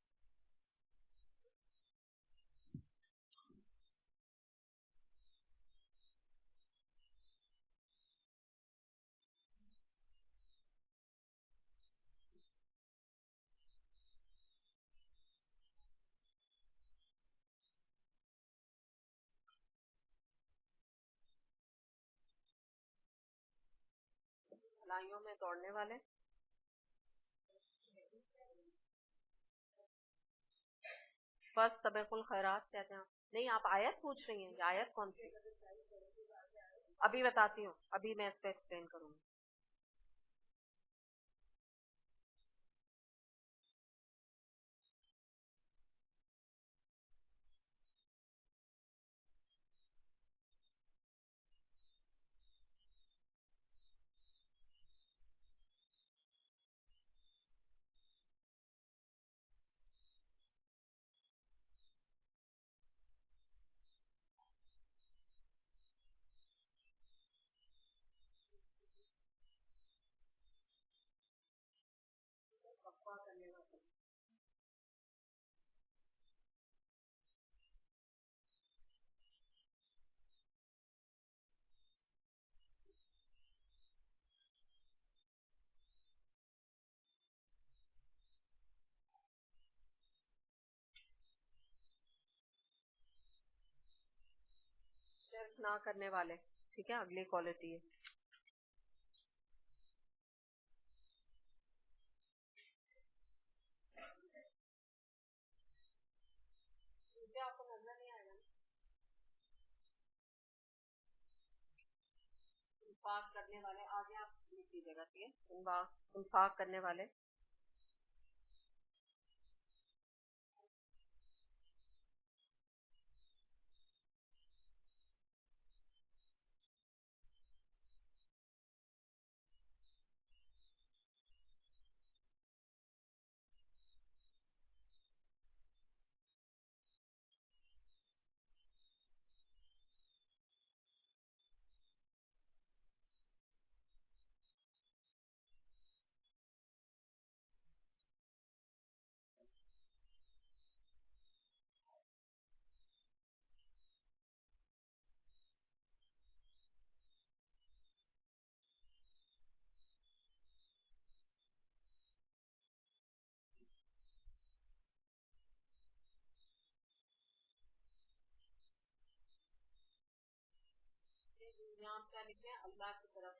بھلائیوں میں دوڑنے والے, بس سابق الخیرات کہتے ہیں. نہیں, آپ آیت پوچھ رہی ہیں, یہ آیت کون سی؟ ابھی بتاتی ہوں, ابھی میں اس پہ ایکسپلین کروں گی. شرک نہ کرنے والے, ٹھیک ہے, اگلی کوالٹی ہے. آپ کو نظر نہیں آئے گا, انفاق کرنے والے, آگے آپ لکھ دیجیے گا, ٹھیک ہے, انفاق کرنے والے. یہاں کیا لکھے ہیں, اللہ کی طرف.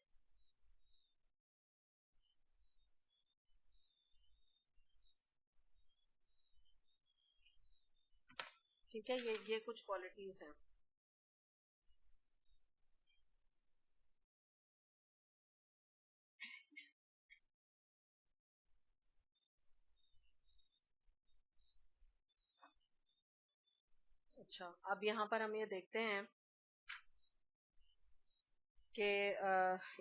ٹھیک ہے, یہ کچھ کوالٹیز ہیں. اچھا, اب یہاں پر ہم یہ دیکھتے ہیں کہ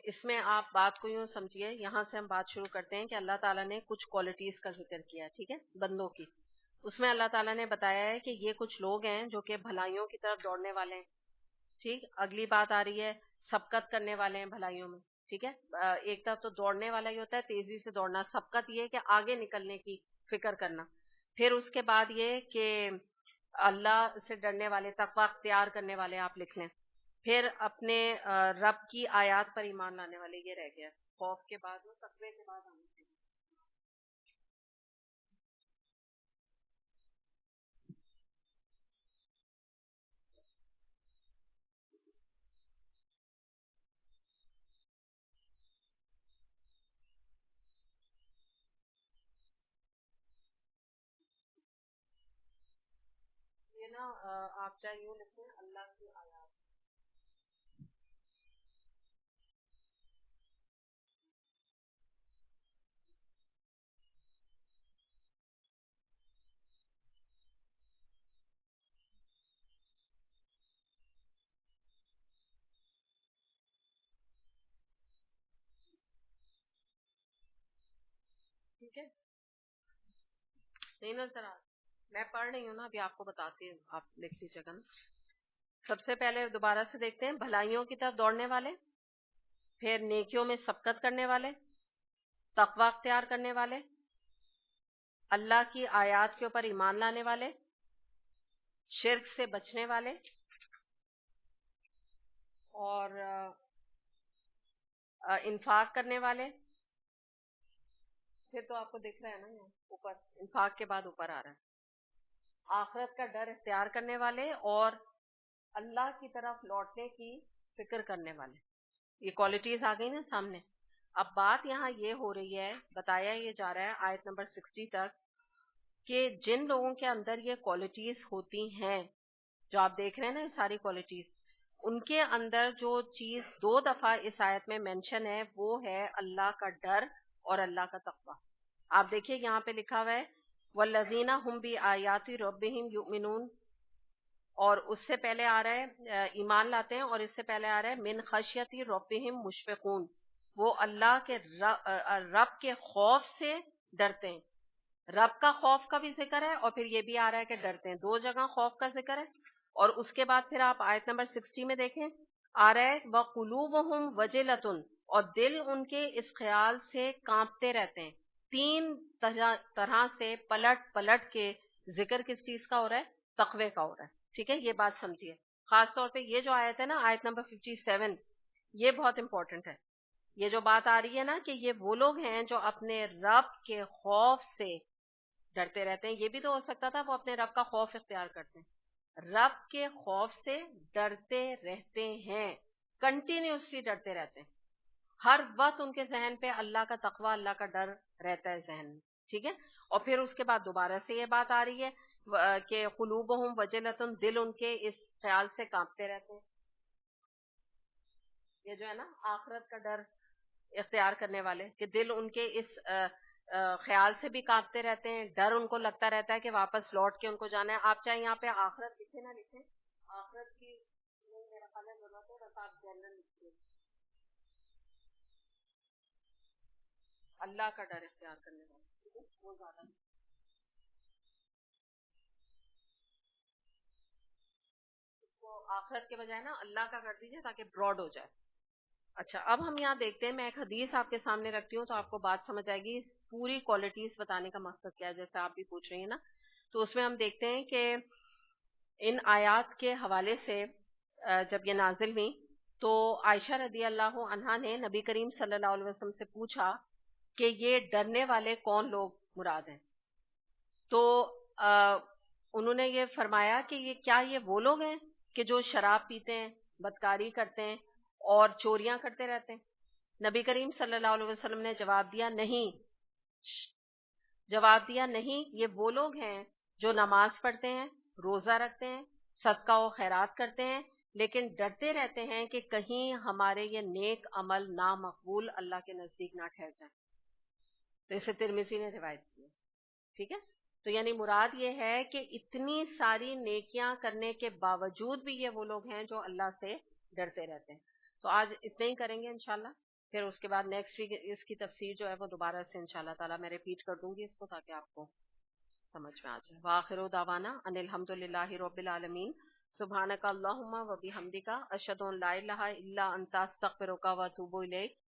اس میں آپ بات کو یوں سمجھیے, یہاں سے ہم بات شروع کرتے ہیں کہ اللہ تعالیٰ نے کچھ کوالٹیز کا ذکر کیا, ٹھیک ہے, بندوں کی. اس میں اللہ تعالیٰ نے بتایا ہے کہ یہ کچھ لوگ ہیں جو کہ بھلائیوں کی طرف دوڑنے والے ہیں. ٹھیک, اگلی بات آ رہی ہے سبقت کرنے والے ہیں بھلائیوں میں. ٹھیک ہے, ایک طرف تو دوڑنے والا ہی ہوتا ہے, تیزی سے دوڑنا. سبقت یہ ہے کہ آگے نکلنے کی فکر کرنا. پھر اس کے بعد یہ کہ اللہ سے ڈرنے والے, تقوی اختیار کرنے والے آپ لکھ لیں. پھر اپنے رب کی آیات پر ایمان لانے والے, یہ رہ گیا. خوف کے بعد وہ تقوی کے بعد آنے چاہیے. یہ نا آپ چاہے یوں لکھیں, اللہ کی آیات. ٹھیک ہے, نہیں نظر آ, میں پڑھ رہی ہوں نا, ابھی آپ کو بتاتی ہوں, آپ لکھ لیجیے گا نا. سب سے پہلے دوبارہ سے دیکھتے ہیں, بھلائیوں کی طرف دوڑنے والے, پھر نیکیوں میں سبقت کرنے والے, تقوی اختیار کرنے والے, اللہ کی آیات کے اوپر ایمان لانے والے، شرک سے بچنے والے، اور انفاق کرنے والے. پھر تو آپ کو دکھ رہا ہے نا یہاں اوپر، انفاق کے بعد اوپر آ رہا ہے. آخرت کا ڈر اختیار کرنے والے اور اللہ کی طرف لوٹنے کی فکر کرنے والے. یہ کوالٹیز آ گئی نا سامنے. اب بات یہاں یہ ہو رہی ہے، بتایا یہ جا رہا ہے آیت نمبر 60 تک، کہ جن لوگوں کے اندر یہ کوالٹیز ہوتی ہیں جو آپ دیکھ رہے ہیں نا، یہ ساری کوالٹیز، ان کے اندر جو چیز 2 دفعہ اس آیت میں مینشن ہے وہ ہے اللہ کا ڈر اور اللہ کا تقوی. آپ دیکھیے یہاں پہ لکھا ہوا ہے والذین هم بآیات ربهم یؤمنون، اور اس سے پہلے آ رہا ہے ایمان لاتے ہیں، اور اس سے پہلے آ رہا ہے من خشیت ربهم مشفقون، وہ اللہ کے رب کے خوف سے ڈرتے ہیں. رب کا خوف کا بھی ذکر ہے اور پھر یہ بھی آ رہا ہے کہ ڈرتے ہیں. 2 جگہ خوف کا ذکر ہے. اور اس کے بعد پھر آپ آیت نمبر 60 میں دیکھیں، آ رہا ہے وَقُلُوبُهُمْ وَجِلَةٌ، اور دل ان کے اس خیال سے کانپتے رہتے ہیں. 3 طرح سے پلٹ پلٹ کے ذکر کس چیز کا ہو رہا ہے؟ تقوی کا ہو رہا ہے. ٹھیک ہے، یہ بات سمجھیے. خاص طور پہ یہ جو آیت ہے نا، آیت نمبر 57، یہ بہت امپورٹنٹ ہے. یہ جو بات آ رہی ہے نا کہ یہ وہ لوگ ہیں جو اپنے رب کے خوف سے ڈرتے رہتے ہیں. یہ بھی تو ہو سکتا تھا وہ اپنے رب کا خوف اختیار کرتے ہیں. رب کے خوف سے ڈرتے رہتے ہیں، کنٹینیوسلی ڈرتے رہتے ہیں. ہر وقت ان کے ذہن پہ اللہ کا تقوی، اللہ کا ڈر رہتا ہے ذہن میں. ٹھیک ہے. اور پھر اس کے بعد دوبارہ سے یہ بات آ رہی ہے کہ قلوبہم وجلۃ، دل ان کے اس خیال سے کانپتے رہتے ہیں. یہ جو ہے نا آخرت کا ڈر اختیار کرنے والے، کہ دل ان کے اس خیال سے بھی کانپتے رہتے ہیں، ڈر ان کو لگتا رہتا ہے کہ واپس لوٹ کے ان کو جانا ہے. آپ چاہے یہاں پہ آخرت لکھے نہ لکھیں، آخرت کی میرا خیال ہے ضرورت ہے، بس آپ جنرل لکھیے اللہ کا ڈر اختیار کرنے والے. ٹھیک ہے، وہ زیادہ اس کو آخرت کے بجائے نا اللہ کا کر دیجیے تاکہ براڈ ہو جائے. اچھا، اب ہم یہاں دیکھتے ہیں، میں ایک حدیث آپ کے سامنے رکھتی ہوں تو آپ کو بات سمجھ آئے گی پوری کوالٹیز بتانے کا مقصد کیا ہے، جیسے آپ بھی پوچھ رہی ہیں نا. تو اس میں ہم دیکھتے ہیں کہ ان آیات کے حوالے سے جب یہ نازل ہوئی تو عائشہ رضی اللہ عنہا نے نبی کریم صلی اللہ علیہ وسلم سے پوچھا کہ یہ ڈرنے والے کون لوگ مراد ہیں. تو انہوں نے یہ فرمایا کہ یہ وہ لوگ ہیں کہ جو شراب پیتے ہیں، بدکاری کرتے ہیں اور چوریاں کرتے رہتے ہیں. نبی کریم صلی اللہ علیہ وسلم نے جواب دیا نہیں، یہ وہ لوگ ہیں جو نماز پڑھتے ہیں، روزہ رکھتے ہیں، صدقہ و خیرات کرتے ہیں، لیکن ڈرتے رہتے ہیں کہ کہیں ہمارے یہ نیک عمل نامقبول اللہ کے نزدیک نہ ٹھہر جائیں. تو اسے ترمذی نے روایت کی ہے. ٹھیک ہے. تو یعنی مراد یہ ہے کہ اتنی ساری نیکیاں کرنے کے باوجود بھی یہ وہ لوگ ہیں جو اللہ سے ڈرتے رہتے ہیں. تو آج اتنا ہی کریں گے انشاءاللہ. پھر اس کے بعد نیکسٹ ویک اس کی تفسیر جو ہے وہ دوبارہ سے انشاءاللہ تعالیٰ میں ریپیٹ کر دوں گی اس کو، تاکہ آپ کو سمجھ میں آ جائے. وآخر دعوانا ان الحمدللہ رب العالمین. سبحانک اللہم و بحمدک اشہد ان لا الہ الا انت استغفرک و اتوب الیک.